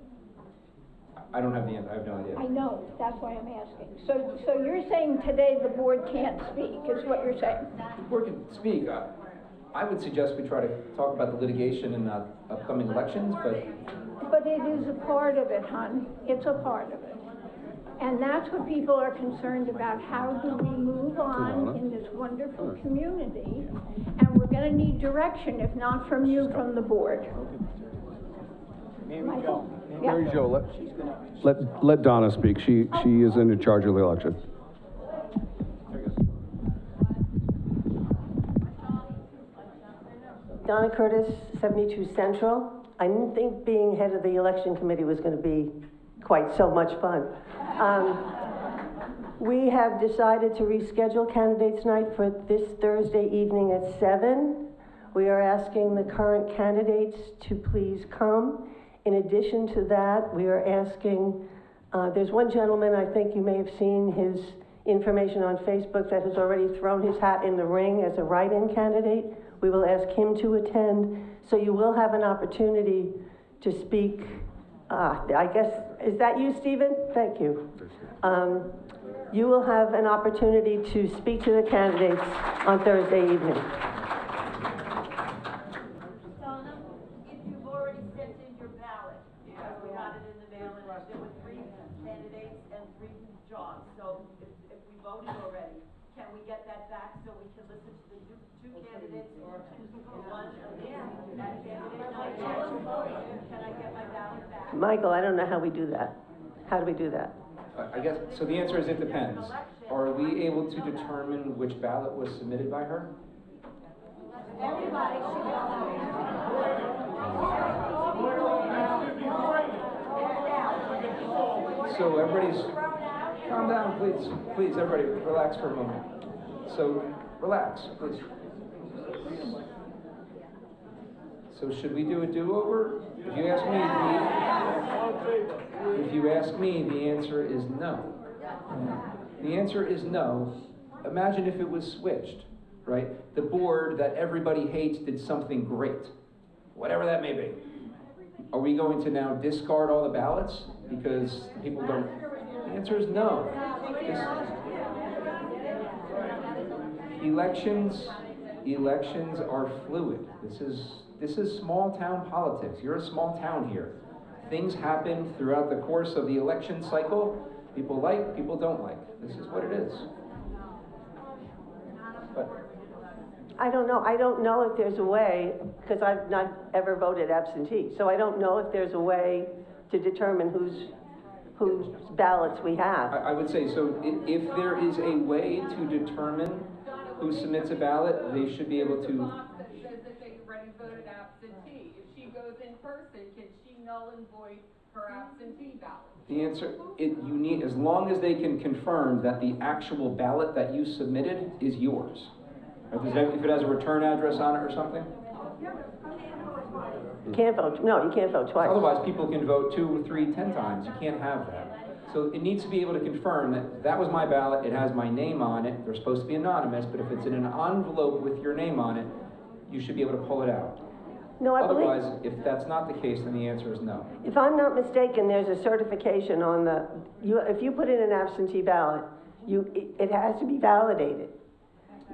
I don't have the answer, I have no idea. I know, that's why I'm asking. So you're saying today the board can't speak, is what you're saying? The board can speak. I would suggest we try to talk about the litigation in the upcoming elections, But it is a part of it, hon. It's a part of it. And that's what people are concerned about. How do we move on in this wonderful community? And we're gonna need direction, if not from you, from the board. Michael? Yeah. Mary Jo, let Donna speak. She is in charge of the election. Donna Curtis, 72 Central. I didn't think being head of the election committee was going to be quite so much fun. We have decided to reschedule candidates night for this Thursday evening at 7. We are asking the current candidates to please come. In addition to that, we are asking, there's one gentleman, I think you may have seen his information on Facebook, that has already thrown his hat in the ring as a write-in candidate. We will ask him to attend, so you will have an opportunity to speak. I guess, is that you, Stephen? Thank you. You will have an opportunity to speak to the candidates on Thursday evening. Donna, if you've already sent in your ballot, because we got it in the mail, and there were 3 candidates and 3 jobs, so if we voted already, can we get that back so we can listen to the 2 candidates or one of that candidate? Can I get my ballot back? Michael, I don't know how we do that. How do we do that? I guess, so the answer is it depends. Are we able to determine which ballot was submitted by her? Everybody should So everybody's, calm down, please. Please, everybody, relax for a moment. So, relax, please. So should we do a do-over? If you ask me, the answer is no. The answer is no. Imagine if it was switched, right? The board that everybody hates did something great, whatever that may be. Are we going to now discard all the ballots because people don't? The answer is no. Elections are fluid. This is small town politics. You're a small town here. Things happen throughout the course of the election cycle. People like, people don't like. This is what it is. But I don't know. I don't know if there's a way, because I've not ever voted absentee, so I don't know if there's a way to determine whose ballots we have. I would say, so if there is a way to determine who submits a ballot, they should be able to. That says that they already voted absentee. If she goes in person, can she null and void her absentee ballot? The answer, you need, as long as they can confirm that the actual ballot that you submitted is yours. If it has a return address on it or something? You can't vote, no, you can't vote twice. Otherwise, people can vote 2, 3, 10 times. You can't have that. So it needs to be able to confirm that that was my ballot, it has my name on it, they're supposed to be anonymous, but if it's in an envelope with your name on it, you should be able to pull it out. No, I believe. Otherwise, if that's not the case, then the answer is no. If I'm not mistaken, there's a certification on if you put in an absentee ballot, it has to be validated.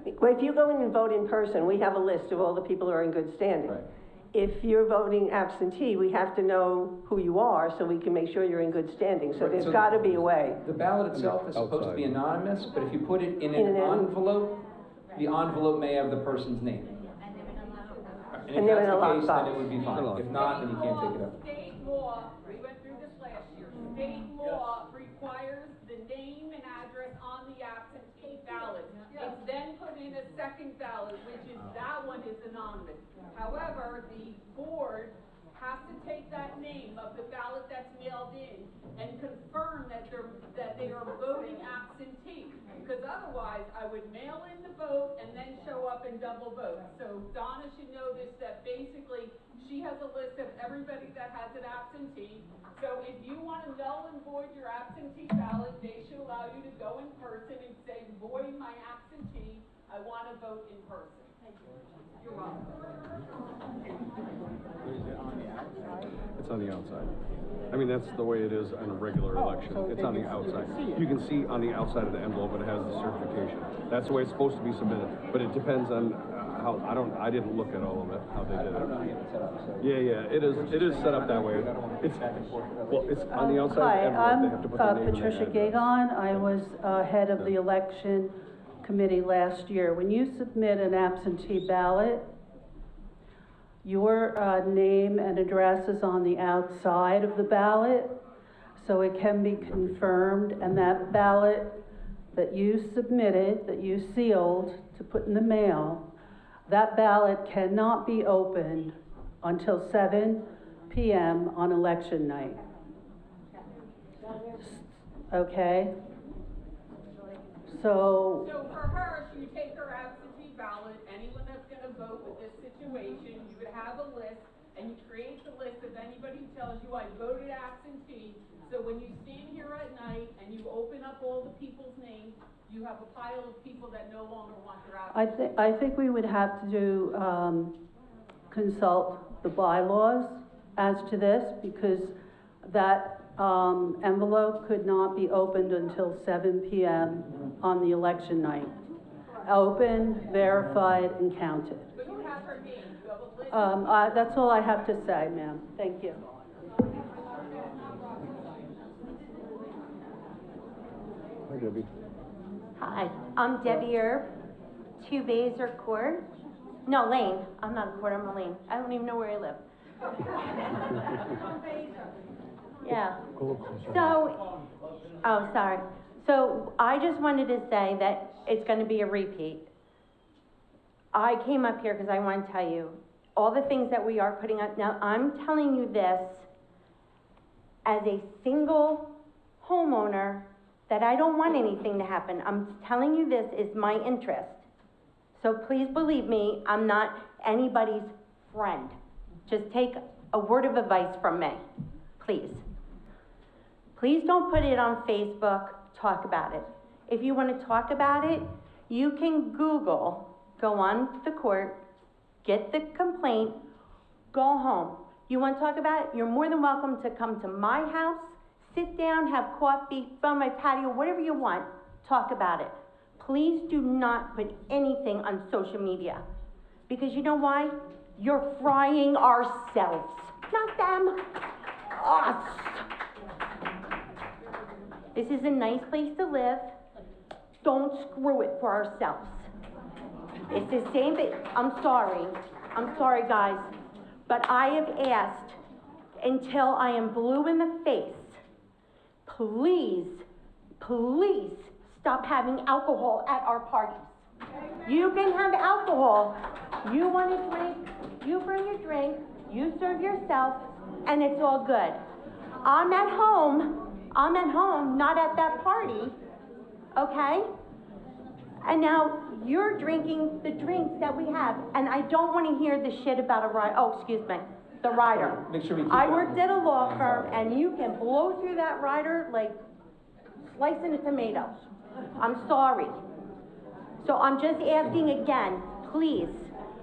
If you go in and vote in person, we have a list of all the people who are in good standing. Right. If you're voting absentee, we have to know who you are so we can make sure you're in good standing. So there's got to be a way. The ballot itself is supposed to be anonymous, but if you put it in an envelope, the envelope may have the person's name. And And if they're that's in a the case, then lockbox. it would be fine. If not, then you can't take it up. State law, we went through this last year, state law requires the name and address on the absentee ballot. It's then put in a second ballot, which is, that one is anonymous. However, the board has to take that name of the ballot that's mailed in and confirm that they are voting absentee. Because otherwise, I would mail in the vote and then show up and double vote. So Donna should know this, that basically, she has a list of everybody that has an absentee. So if you want to null and void your absentee ballot, they should allow you to go in person and say, void my absentee, I want to vote in person. You're welcome. It's on the outside. I mean, that's the way it is on a regular election. It's on the outside. You can see on the outside of the envelope it has the certification. That's the way it's supposed to be submitted. But it depends on how, I didn't look at all of it, how they did it. I don't know how you have it set up, so. Yeah, it is set up that way. It's, well, it's on the outside of the envelope. They have to put their name and their Patricia address. Gagon. I was head of the election committee last year. When you submit an absentee ballot, your name and address is on the outside of the ballot, so it can be confirmed, and that ballot that you submitted, that you sealed to put in the mail, that ballot cannot be opened until 7 p.m. on election night. Okay? So for her, she would take her absentee ballot, anyone that's gonna vote with this situation, you would have a list, and you create the list of anybody who tells you I voted absentee. So when you stand here at night and you open up all the people's names, you have a pile of people that no longer want their absentee. I think we would have to consult the bylaws as to this, because that envelope could not be opened until 7 p.m. on the election night. Opened, verified, and counted. But you have her name, you have a list. That's all I have to say, ma'am. Thank you. Hi, Debbie. Hi, I'm Debbie Erb, 2 Baser Court. No, Lane. I'm not a court, I'm a lane. I don't even know where I live. Yeah. So, oh, sorry. So I just wanted to say that it's going to be a repeat. I came up here because I want to tell you all the things that we are putting up. Now, I'm telling you this as a single homeowner that I don't want anything to happen. I'm telling you this is my interest. So please believe me, I'm not anybody's friend. Just take a word of advice from me, please. Please don't put it on Facebook, talk about it. If you want to talk about it, you can Google, go on the court, get the complaint, go home. You want to talk about it? You're more than welcome to come to my house, sit down, have coffee, on my patio, whatever you want, talk about it. Please do not put anything on social media. Because you know why? You're frying ourselves, not them, us. This is a nice place to live. Don't screw it for ourselves. It's the same thing. I'm sorry guys, but I have asked until I am blue in the face, please stop having alcohol at our parties. You can have alcohol. You want to drink, you bring your drink, you serve yourself, and it's all good. I'm at home, not at that party, okay? And now you're drinking the drinks that we have, and I don't want to hear the shit about the rider. Make sure we keep I that. worked at a law firm, and you can blow through that rider like slicing a tomato. I'm sorry. So I'm just asking again, please,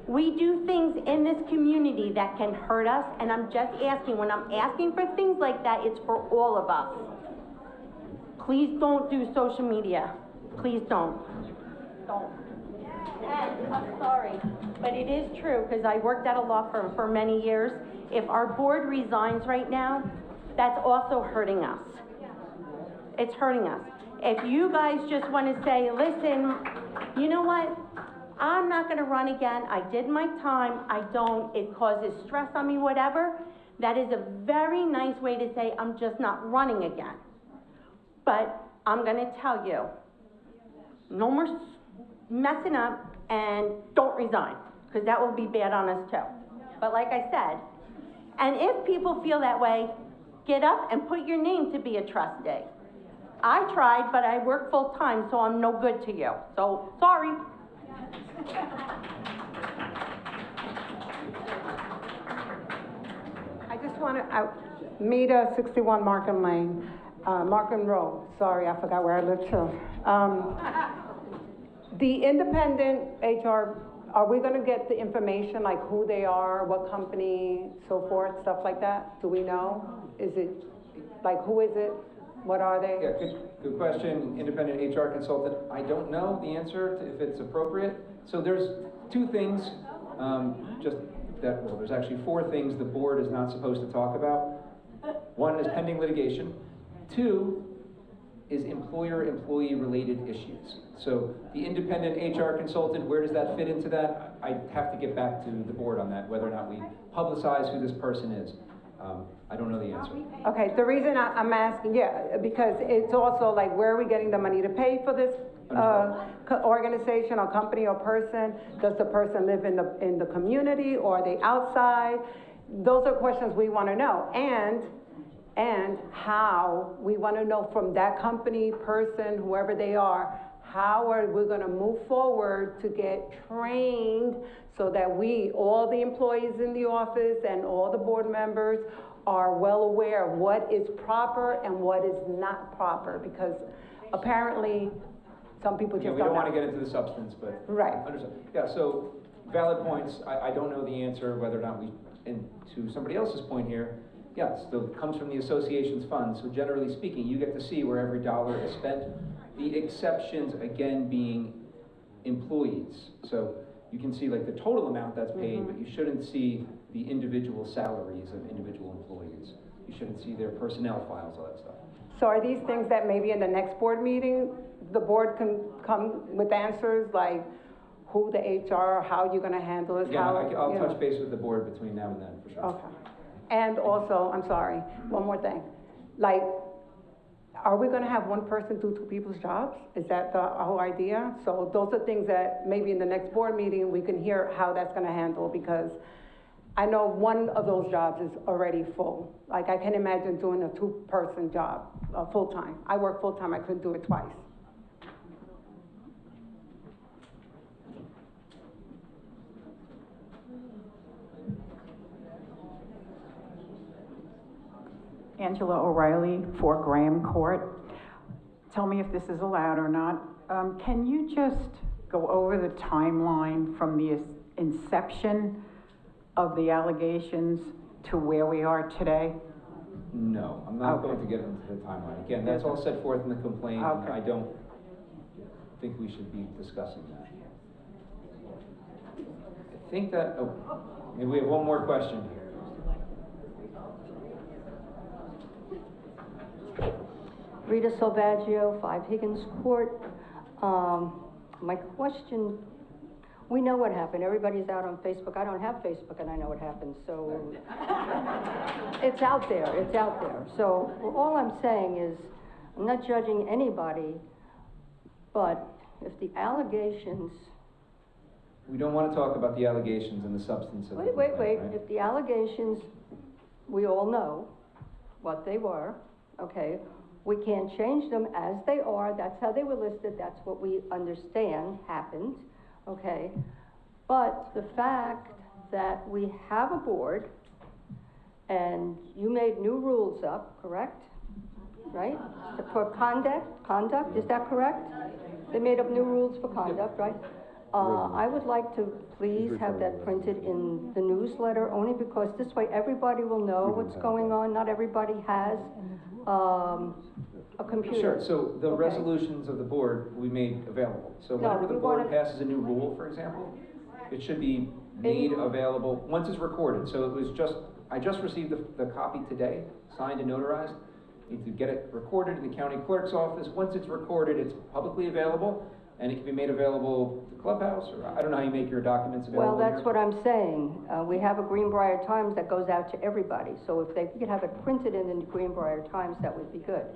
we do things in this community that can hurt us, and I'm just asking, when I'm asking for things like that, it's for all of us. Please don't do social media. Please don't. Don't. And I'm sorry, but it is true, because I worked at a law firm for many years. If our board resigns right now, that's also hurting us. It's hurting us. If you guys just want to say, listen, you know what? I'm not gonna run again, I did my time, it causes stress on me, whatever, that is a very nice way to say, I'm just not running again. But I'm gonna tell you, no more messing up and don't resign, because that will be bad on us too. But like I said, and if people feel that way, get up and put your name to be a trustee. I tried, but I work full-time, so I'm no good to you. So, sorry. I just want to, Meta, 61 Markham Lane, Markham Road. Sorry, I forgot where I live too. The independent HR, are we going to get the information, like who they are, what company, so forth, stuff like that? Do we know? Is it, like, who is it? What are they? Yeah, good question. Independent HR consultant. I don't know the answer to if it's appropriate. So there's two things, there's actually four things the board is not supposed to talk about. One is pending litigation. Two is employer-employee related issues. So the independent HR consultant, where does that fit into that? I have to get back to the board on that, whether or not we publicize who this person is. I don't know the answer. Okay, the reason I'm asking, because it's also like, where are we getting the money to pay for this organization or company or person? Does the person live in the community, or are they outside? Those are questions we want to know. And how we want to know from that company, person, whoever they are, how are we going to move forward to get trained so that all the employees in the office and all the board members are well aware of what is proper and what is not proper, because apparently some people just don't know. We don't want to get into the substance, but right. Understood. Yeah, so valid points. I don't know the answer whether or not and to somebody else's point here, yes, it comes from the association's fund, so generally speaking, you get to see where every dollar is spent. The exceptions, again, being employees. So you can see like the total amount that's paid, but you shouldn't see the individual salaries of individual employees. You shouldn't see their personnel files, all that stuff. So are these things that maybe in the next board meeting, the board can come with answers, like who the HR, how you're going to handle this? Yeah, I'll touch base with the board between now and then, for sure. Okay. And also, I'm sorry, one more thing. Like, are we going to have one person do two people's jobs? Is that the whole idea? So those are things that maybe in the next board meeting we can hear how that's going to handle, because I know one of those jobs is already full. Like, I can imagine doing a two-person job full-time. I work full-time, I couldn't do it twice. Angela O'Reilly, 4 Graham Court. Tell me if this is allowed or not. Can you just go over the timeline from the inception of the allegations to where we are today? No, I'm not going to get into the timeline. Again, that's all set forth in the complaint, and I don't think we should be discussing that. I think that, maybe we have one more question here. Rita Salvaggio, 5 Higgins Court. My question, we know what happened. Everybody's out on Facebook. I don't have Facebook, and I know what happened, so it's out there, it's out there. So all I'm saying is, I'm not judging anybody, but if the allegations... We don't want to talk about the allegations and the substance of the complaint, Wait. Right? If the allegations, we all know what they were, okay? We can't change them as they are. That's how they were listed. That's what we understand happened, okay? But the fact that we have a board, and you made new rules up, correct? Right? For conduct, is that correct? They made up new rules for conduct, right? I would like to please have that printed in the newsletter, only because this way everybody will know what's going on. Not everybody has a computer. Sure, so the resolutions of the board we made available. So whenever the board passes a new rule, for example, it should be made available once it's recorded. So it was I just received the copy today, signed and notarized. Need to get it recorded in the county clerk's office. Once it's recorded, it's publicly available. and it can be made available to Clubhouse, or I don't know how you make your documents available. Well, that's here. what I'm saying. We have a Greenbriar Times that goes out to everybody, so if they could have it printed in the Greenbriar Times, that would be good.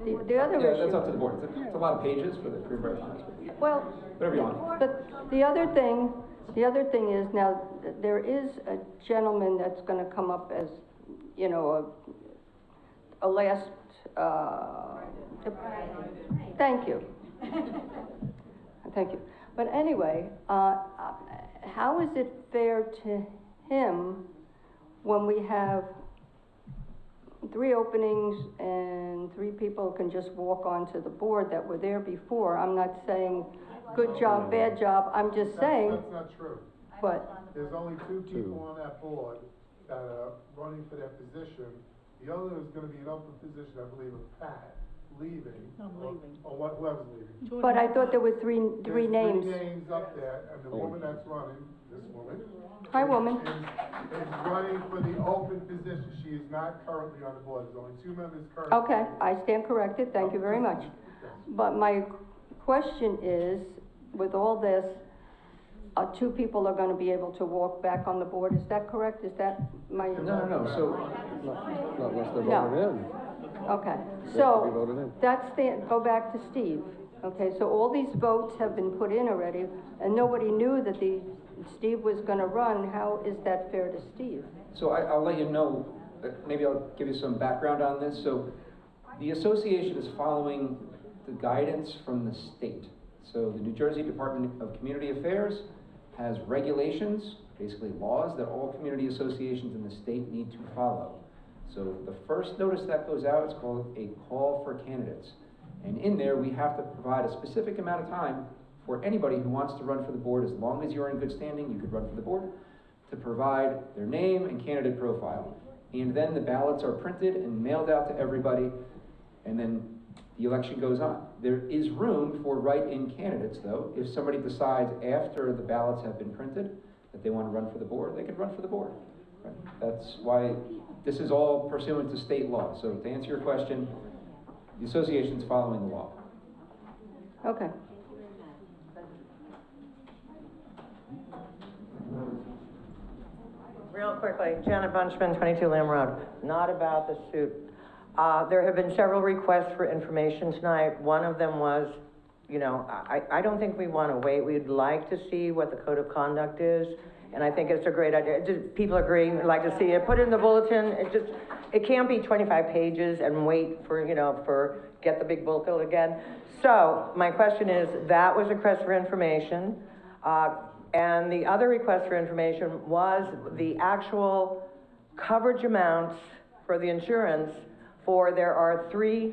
The other issue... Yeah, that's up to the board. It's a lot of pages for the Greenbriar Times. Well, whatever you want. but the other thing is, now, there is a gentleman that's gonna come up as, you know, a last, thank you. Thank you. But anyway, how is it fair to him when we have 3 openings and 3 people can just walk onto the board that were there before? I'm not saying good job, bad job, I'm just saying. That's not true. But there's only 2 people on that board that are running for their position. The other is gonna be an open position, I believe, of Pat leaving. I'm leaving. Or whoever's leaving. But I thought there were three There's names. 3 names up there, and the woman that's running, this woman. Hi, woman. Is running for the open position. She is not currently on the board. There's only 2 members currently. Okay, I stand corrected, thank you very much. But my question is, with all this, 2 people are gonna be able to walk back on the board, is that correct? Is that my? No, so. Not unless they're No. voted in. Okay, They have to be voted in. so, go back to Steve. Okay, so all these votes have been put in already, and nobody knew that Steve was gonna run. How is that fair to Steve? So I'll let you know, maybe I'll give you some background on this. So the association is following the guidance from the state. So the New Jersey Department of Community Affairs has regulations, basically laws, that all community associations in the state need to follow. So the first notice that goes out is called a call for candidates. And in there, we have to provide a specific amount of time for anybody who wants to run for the board, as long as you're in good standing, you could run for the board, to provide their name and candidate profile. And then the ballots are printed and mailed out to everybody, and then the election goes on. There is room for write-in candidates, though. If somebody decides after the ballots have been printed that they want to run for the board, they can run for the board. Right? That's why this is all pursuant to state law. So to answer your question, the association's following the law. Okay. Real quickly, Janet Bunchman, 22 Lamb Road. Not about the suit. There have been several requests for information tonight. One of them was, you know, I don't think we want to wait. We'd like to see what the code of conduct is, and I think it's a great idea. People agree, we'd like to see it. Put it in the bulletin. It can't be 25 pages and wait for, you know, get the big book again. So my question is, that was a request for information. And the other request for information was the actual coverage amounts for the insurance there are 3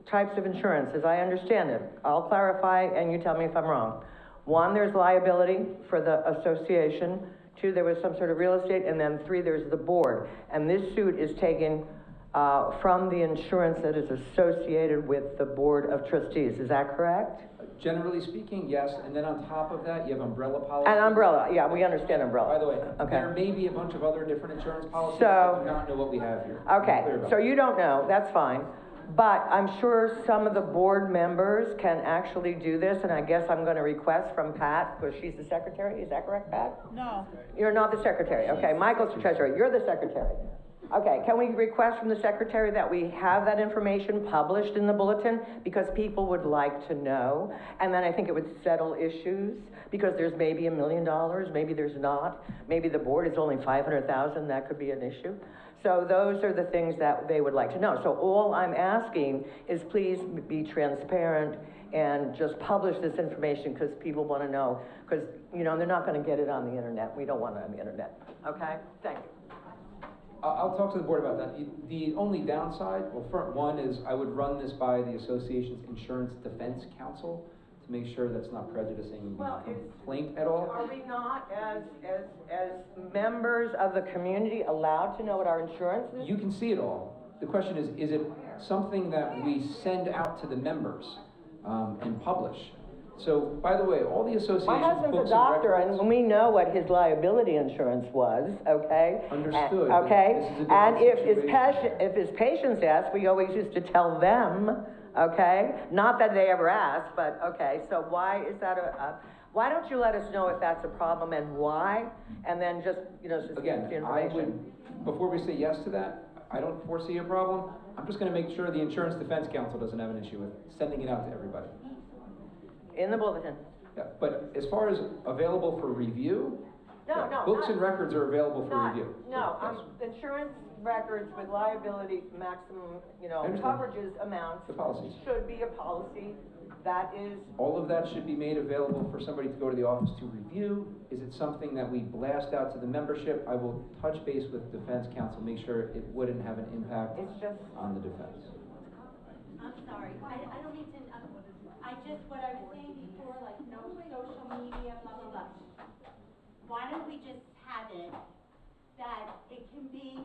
types of insurance, as I understand it. I'll clarify and you tell me if I'm wrong. 1, there's liability for the association. 2, there was some sort of real estate, and then 3, there's the board. And this suit is taken from the insurance that is associated with the Board of Trustees. Is that correct? Generally speaking, yes, and then on top of that, you have umbrella policies. And umbrella, yeah, we understand umbrella. By the way, okay. There may be a bunch of other different insurance policies. So, I do not know what we have here. Okay, so you don't know, that's fine. But I'm sure some of the board members can actually do this, and I guess I'm going to request from Pat, because she's the secretary. Is that correct, Pat? No. You're not the secretary. Okay, Michael's the treasurer. You're the secretary. Okay, can we request from the secretary that we have that information published in the bulletin? Because people would like to know. And then I think it would settle issues, because there's maybe $1 million, maybe there's not. Maybe the board is only 500,000, that could be an issue. So those are the things that they would like to know. So all I'm asking is please be transparent and just publish this information, because people want to know, because, you know, they're not going to get it on the internet. We don't want it on the internet. Okay, thank you. I'll talk to the board about that. The only downside, well, one is I would run this by the association's insurance defense counsel to make sure that's not prejudicing the complaint at all. Are we not, as members of the community, allowed to know what our insurance is? You can see it all. The question is it something that we send out to the members and publish? So, by the way, all the associations, My husband's a books doctor, and records. and we know what his liability insurance was, okay? Understood, And- but Okay? this is a And different if his patients ask, we always used to tell them, okay? Not that they ever asked, but, okay, so why is that why don't you let us know if that's a problem and why? And then just, just Again, give us the I information. would, before we say yes to that, I don't foresee a problem. I'm just gonna make sure the Insurance Defense Council doesn't have an issue with sending it out to everybody. In the bulletin. Yeah, but as far as available for review, No, no, books not- and records are available for Not- review. No, Yes. insurance records with liability maximum, I understand. coverages amounts. The policies. Should be a policy that is, All of that should be made available for somebody to go to the office to review. Is it something that we blast out to the membership? I will touch base with Defense Council, make sure it wouldn't have an impact it's just, on the defense. I'm sorry, I don't mean to, what I was saying before, like, no social media, blah, blah, blah. Why don't we just have it that it can be,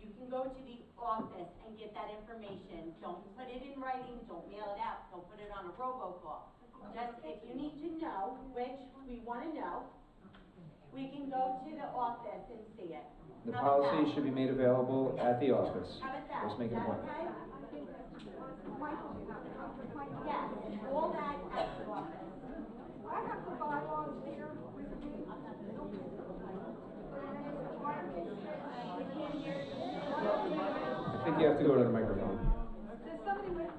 you can go to the office and get that information. Don't put it in writing, don't mail it out, don't put it on a robocall. Just, if you need to know, which we wanna know, we can go to the office and see it. The How about policy that? should be made available at the office. How about that? Let's make it Is a that point. okay? Yes, all that at the office. I have the bylaws here with me. I think you have to go to the microphone. There's somebody with.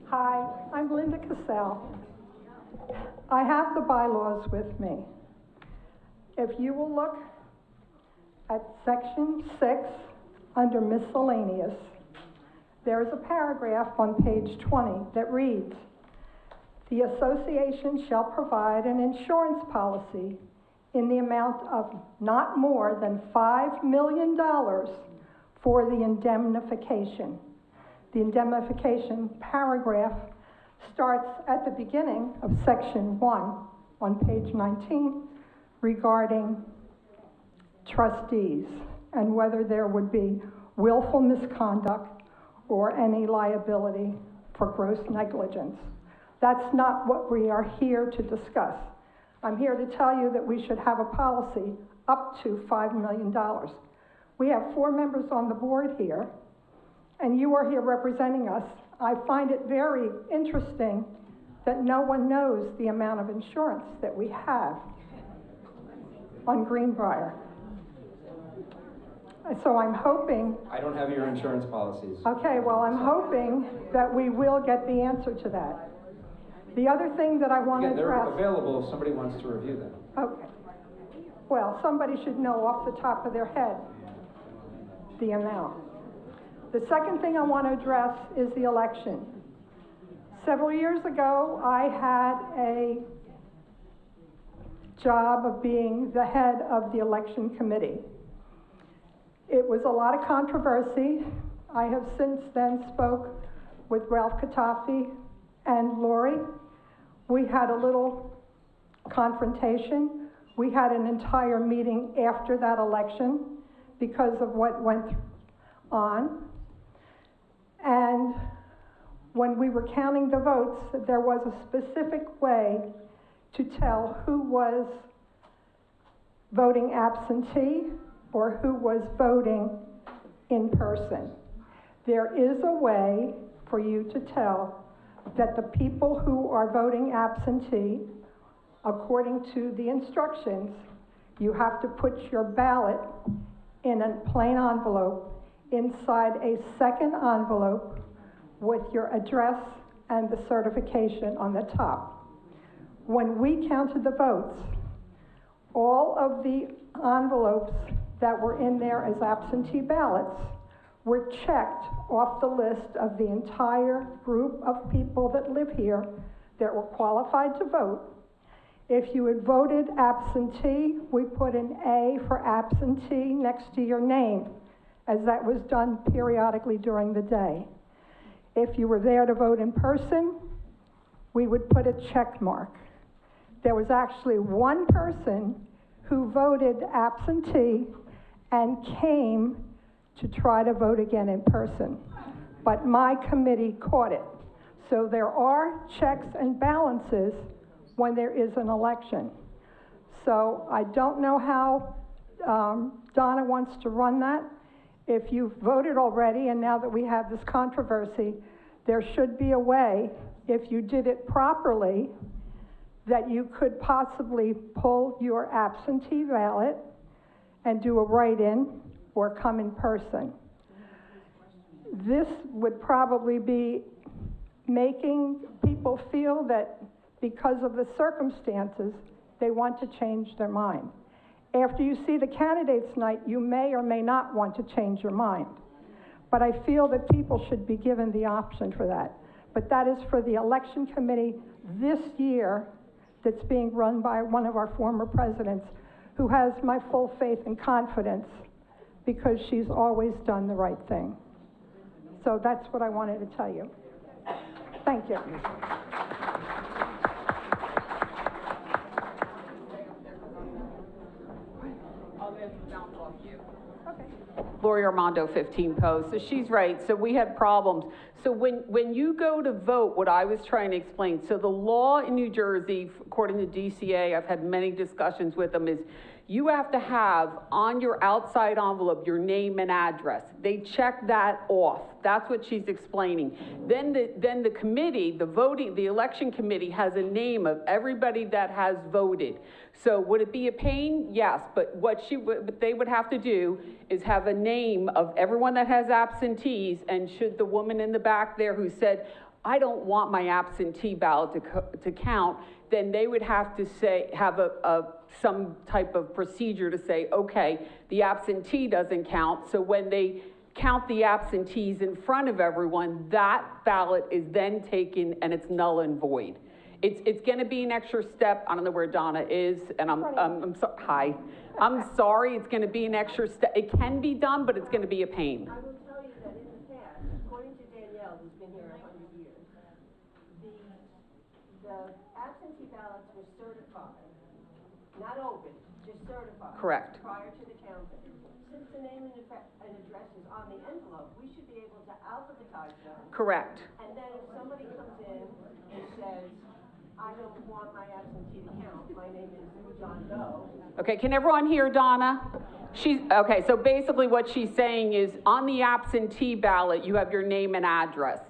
Hi, I'm Linda Cassell. I have the bylaws with me. If you will look at section 6, under miscellaneous, there is a paragraph on page 20 that reads, "The association shall provide an insurance policy in the amount of not more than $5 million for the indemnification." The indemnification paragraph starts at the beginning of section 1 on page 19 regarding trustees and whether there would be willful misconduct or any liability for gross negligence. That's not what we are here to discuss. I'm here to tell you that we should have a policy up to $5 million. We have 4 members on the board here, and you are here representing us. I find it very interesting that no one knows the amount of insurance that we have on Greenbriar. So I'm hoping, I don't have your insurance policies. okay, well, I'm hoping that we will get the answer to that. The other thing that I want to Again, they're address. available if somebody wants to review them. Okay. Well, somebody should know off the top of their head the amount. The second thing I want to address is the election. Several years ago, I had a job of being the head of the election committee. It was a lot of controversy. I have since then spoke with Ralph Katafi and Lori. We had a little confrontation. We had an entire meeting after that election because of what went on. And when we were counting the votes, there was a specific way to tell who was voting absentee or who was voting in person. There is a way for you to tell that the people who are voting absentee, according to the instructions, you have to put your ballot in a plain envelope inside a second envelope with your address and the certification on the top. When we counted the votes, all of the envelopes that were in there as absentee ballots were checked off the list of the entire group of people that live here that were qualified to vote. If you had voted absentee, we put an A for absentee next to your name, as that was done periodically during the day. If you were there to vote in person, we would put a check mark. there was actually one person who voted absentee and came to try to vote again in person. But my committee caught it. So there are checks and balances when there is an election. So I don't know how Donna wants to run that. If you've voted already, and now that we have this controversy, there should be a way, if you did it properly, that you could possibly pull your absentee ballot and do a write-in or come in person. This would probably be making people feel that because of the circumstances, they want to change their mind. After you see the candidates night, you may or may not want to change your mind. But I feel that people should be given the option for that. But that is for the election committee this year that's being run by one of our former presidents, who has my full faith and confidence because she's always done the right thing. So that's what I wanted to tell you. Thank you. Lori Armando, 15 Post. So she's right. So we had problems. So when you go to vote, what I was trying to explain, so the law in New Jersey, according to DCA, I've had many discussions with them, is you have to have on your outside envelope your name and address. They check that off. That's what she's explaining. Then the committee, the election committee has a name of everybody that has voted. So would it be a pain? Yes, but what they would have to do is have a name of everyone that has absentees, and should the woman in the back there who said, I don't want my absentee ballot to count, then they would have to have some type of procedure to say, okay, the absentee doesn't count, so when they count the absentees in front of everyone, that ballot is then taken and it's null and void. It's going to be an extra step. I don't know where Donna is, and I'm sorry. I'm sorry. It's going to be an extra step. It can be done, but it's going to be a pain. I will tell you that in the past, according to Danielle, who's been here 100 years, the absentee ballots were certified, not open, just certified. Correct. Prior to the counting. Since the name and address is on the envelope, we should be able to alphabetize them. Correct. And then if somebody comes in and says, I don't want my absentee to count, my name is John Doe. Okay, can everyone hear Donna? Okay, so basically what she's saying is on the absentee ballot, you have your name and address.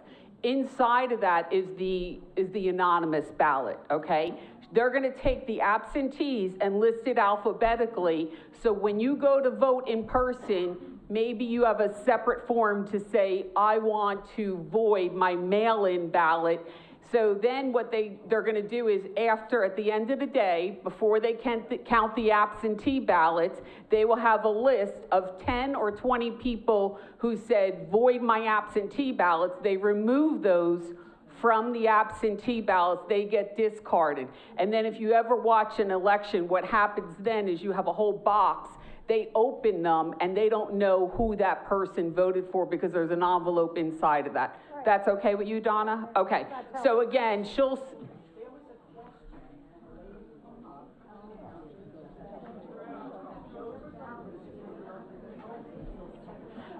Inside of that is the anonymous ballot, okay? They're going to take the absentees and list it alphabetically, so when you go to vote in person, maybe you have a separate form to say, I want to void my mail-in ballot. So then what they're going to do is at the end of the day, before they can count the absentee ballots, they will have a list of 10 or 20 people who said, void my absentee ballots. They remove those from the absentee ballots. They get discarded. And then if you ever watch an election, what happens then is you have a whole box. They open them and they don't know who that person voted for because there's an envelope inside of that. Right. That's okay with you, Donna? Okay. So again,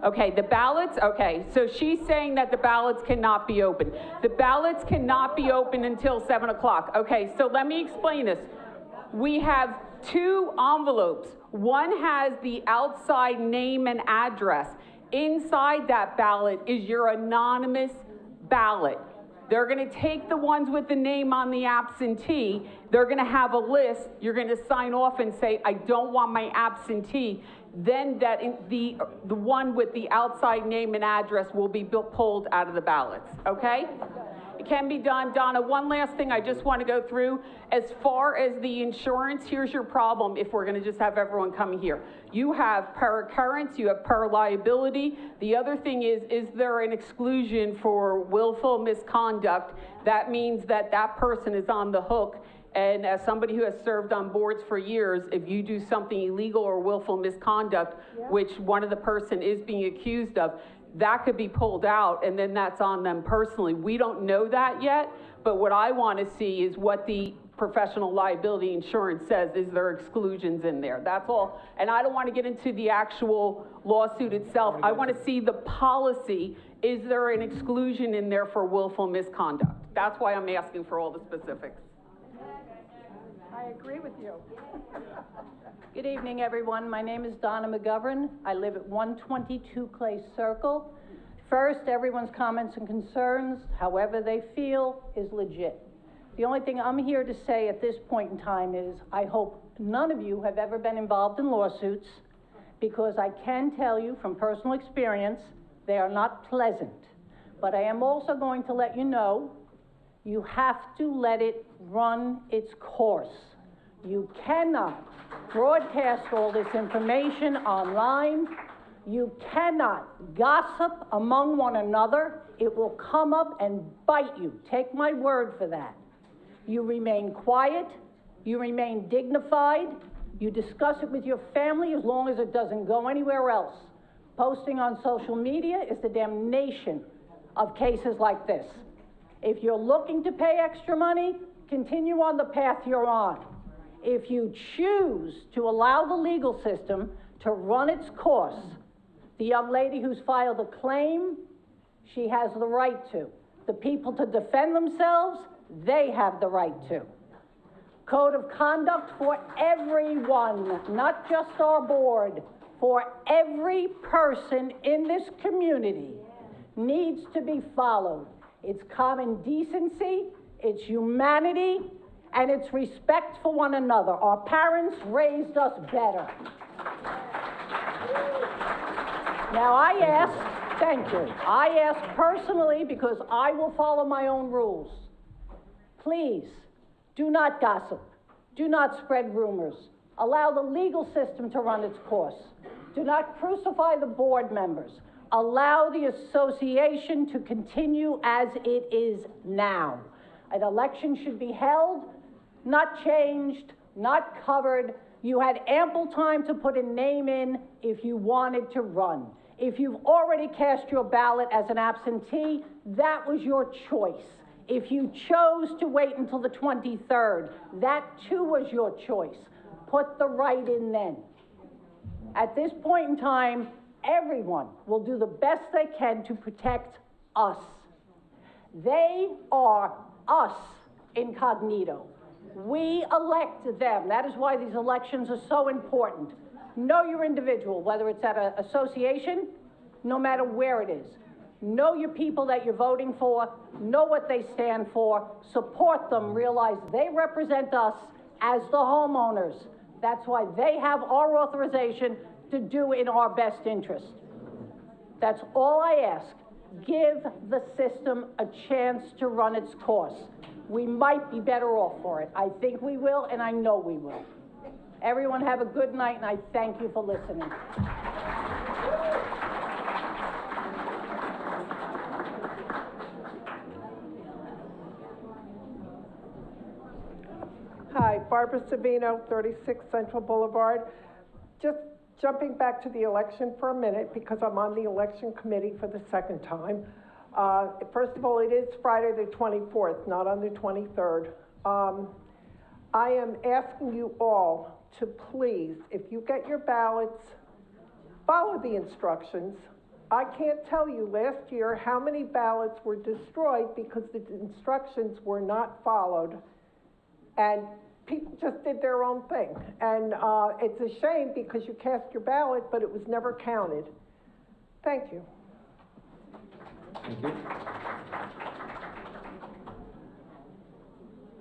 okay, the ballots, okay, so she's saying that the ballots cannot be open. The ballots cannot be open until 7 o'clock. Okay, so let me explain this. We have 2 envelopes. One has the outside name and address. Inside that ballot is your anonymous ballot. They're going to take the ones with the name on the absentee. They're going to have a list. You're going to sign off and say, I don't want my absentee. Then the one with the outside name and address will be pulled out of the ballots, okay? It can be done. Donna, one last thing I just want to go through. As far as the insurance, here's your problem if we're going to just have everyone coming here. You have per occurrence, you per liability. The other thing is there an exclusion for willful misconduct? That means that person is on the hook. And as somebody who has served on boards for years, if you do something illegal or willful misconduct, which one of the person is being accused of, that could be pulled out, and then that's on them personally. We don't know that yet, but what I want to see is what the professional liability insurance says, is there exclusions in there? That's all. And I don't want to get into the actual lawsuit itself. I want to see the policy. Is there an exclusion in there for willful misconduct? That's why I'm asking for all the specifics. I agree with you. Good evening, everyone. My name is Donna McGovern. I live at 122 Clay Circle. First, everyone's comments and concerns, however they feel, is legit. The only thing I'm here to say at this point in time is I hope none of you have ever been involved in lawsuits, because I can tell you from personal experience, they are not pleasant. But I am also going to let you know, you have to let it run its course. You cannot broadcast all this information online. You cannot gossip among one another. It will come up and bite you. Take my word for that. You remain quiet. You remain dignified. You discuss it with your family as long as it doesn't go anywhere else. Posting on social media is the damnation of cases like this. If you're looking to pay extra money, continue on the path you're on. If you choose to allow the legal system to run its course, the young lady who's filed a claim, she has the right to. The people to defend themselves, they have the right to. Code of conduct for everyone, not just our board, for every person in this community needs to be followed. It's common decency, it's humanity, and it's respect for one another. Our parents raised us better. Now I ask, thank you, I ask personally because I will follow my own rules. Please, do not gossip. Do not spread rumors. Allow the legal system to run its course. Do not crucify the board members. Allow the association to continue as it is now. An election should be held, not changed, not covered. You had ample time to put a name in if you wanted to run. If you've already cast your ballot as an absentee, that was your choice. If you chose to wait until the 23rd, that too was your choice. Put the right in then. At this point in time, everyone will do the best they can to protect us. They are us incognito. We elect them. That is why these elections are so important. Know your individual, whether it's at an association, no matter where it is. Know your people that you're voting for. Know what they stand for. Support them. Realize they represent us as the homeowners. That's why they have our authorization to do in our best interest. That's all I ask. Give the system a chance to run its course. We might be better off for it. I think we will, and I know we will. Everyone have a good night, and I thank you for listening. Hi, Barbara Savino, 36 Central Boulevard. Just jumping back to the election for a minute, because I'm on the election committee for the second time. First of all, it is Friday the 24th, not on the 23rd. I am asking you all to please, if you get your ballots, follow the instructions. I can't tell you last year how many ballots were destroyed because the instructions were not followed. And people just did their own thing. And it's a shame because you cast your ballot, but it was never counted. Thank you. Thank you.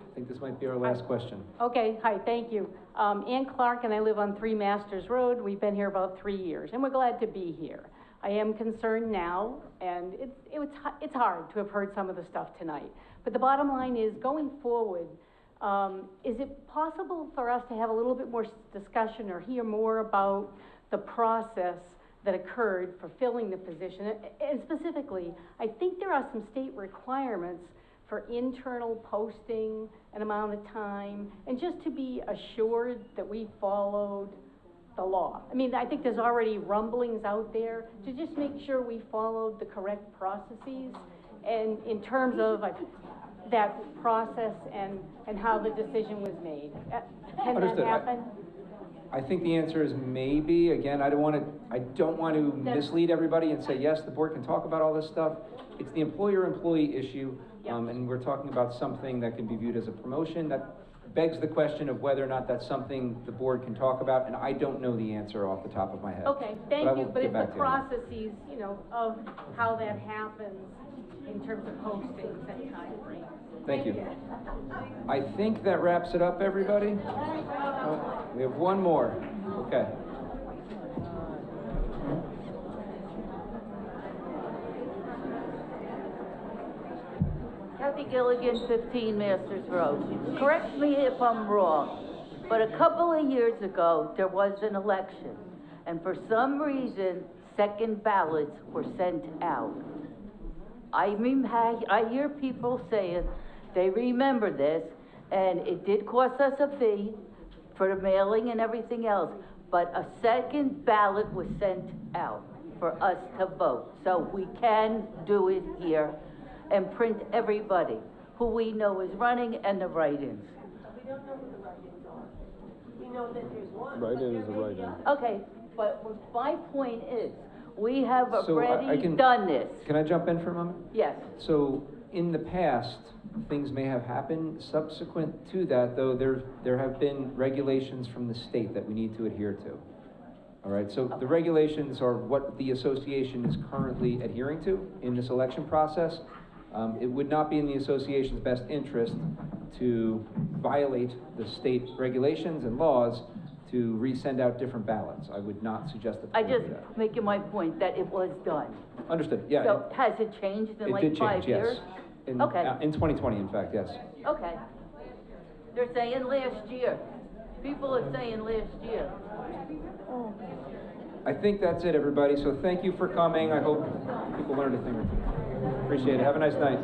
I think this might be our last question. Okay, hi, thank you. Ann Clark, and I live on 3 Masters Road. We've been here about 3 years, and we're glad to be here. I am concerned now, and it's hard to have heard some of the stuff tonight. But the bottom line is, going forward, is it possible for us to have a little bit more discussion or hear more about the process that occurred for filling the position? And specifically, I think there are some state requirements for internal posting, an amount of time, and just to be assured that we followed the law. I mean, I think there's already rumblings out there to just make sure we followed the correct processes. And in terms of, that process and how the decision was made. Can that Understood. happen? I think the answer is maybe. Again, I don't want to mislead everybody and say, yes, the board can talk about all this stuff. It's the employer-employee issue, and we're talking about something that can be viewed as a promotion. That begs the question of whether or not that's something the board can talk about, and I don't know the answer off the top of my head. Okay, I thank you, will but get it's the back to you. processes, you know, of how that happens in terms of postings and timeframes. Thank you. I think that wraps it up, everybody. We have one more. Okay. Kathy Gilligan, 15 Masters Road. Correct me if I'm wrong, but a couple of years ago, there was an election, and for some reason, second ballots were sent out. I hear people saying they remember this, and it did cost us a fee for the mailing and everything else, but a second ballot was sent out for us to vote. So we can do it here and print everybody who we know is running and the write-ins. We don't know who the write-ins are. We know that there's one. Write-in is a write-in. Okay, but my point is, we have So already done this. Can I jump in for a moment? Yes. So in the past, things may have happened. Subsequent to that, though, there have been regulations from the state that we need to adhere to. All right, so the regulations are what the association is currently adhering to in this election process. It would not be in the association's best interest to violate the state regulations and laws to resend out different ballots. I would not suggest that. I just making my point that it was done. Understood, yeah. So has it changed in like 5 years? Yes. Okay. In 2020, in fact, yes. Okay. They're saying last year. People are saying last year. I think that's it, everybody. So thank you for coming. I hope people learned a thing or two. Appreciate it. Have a nice night.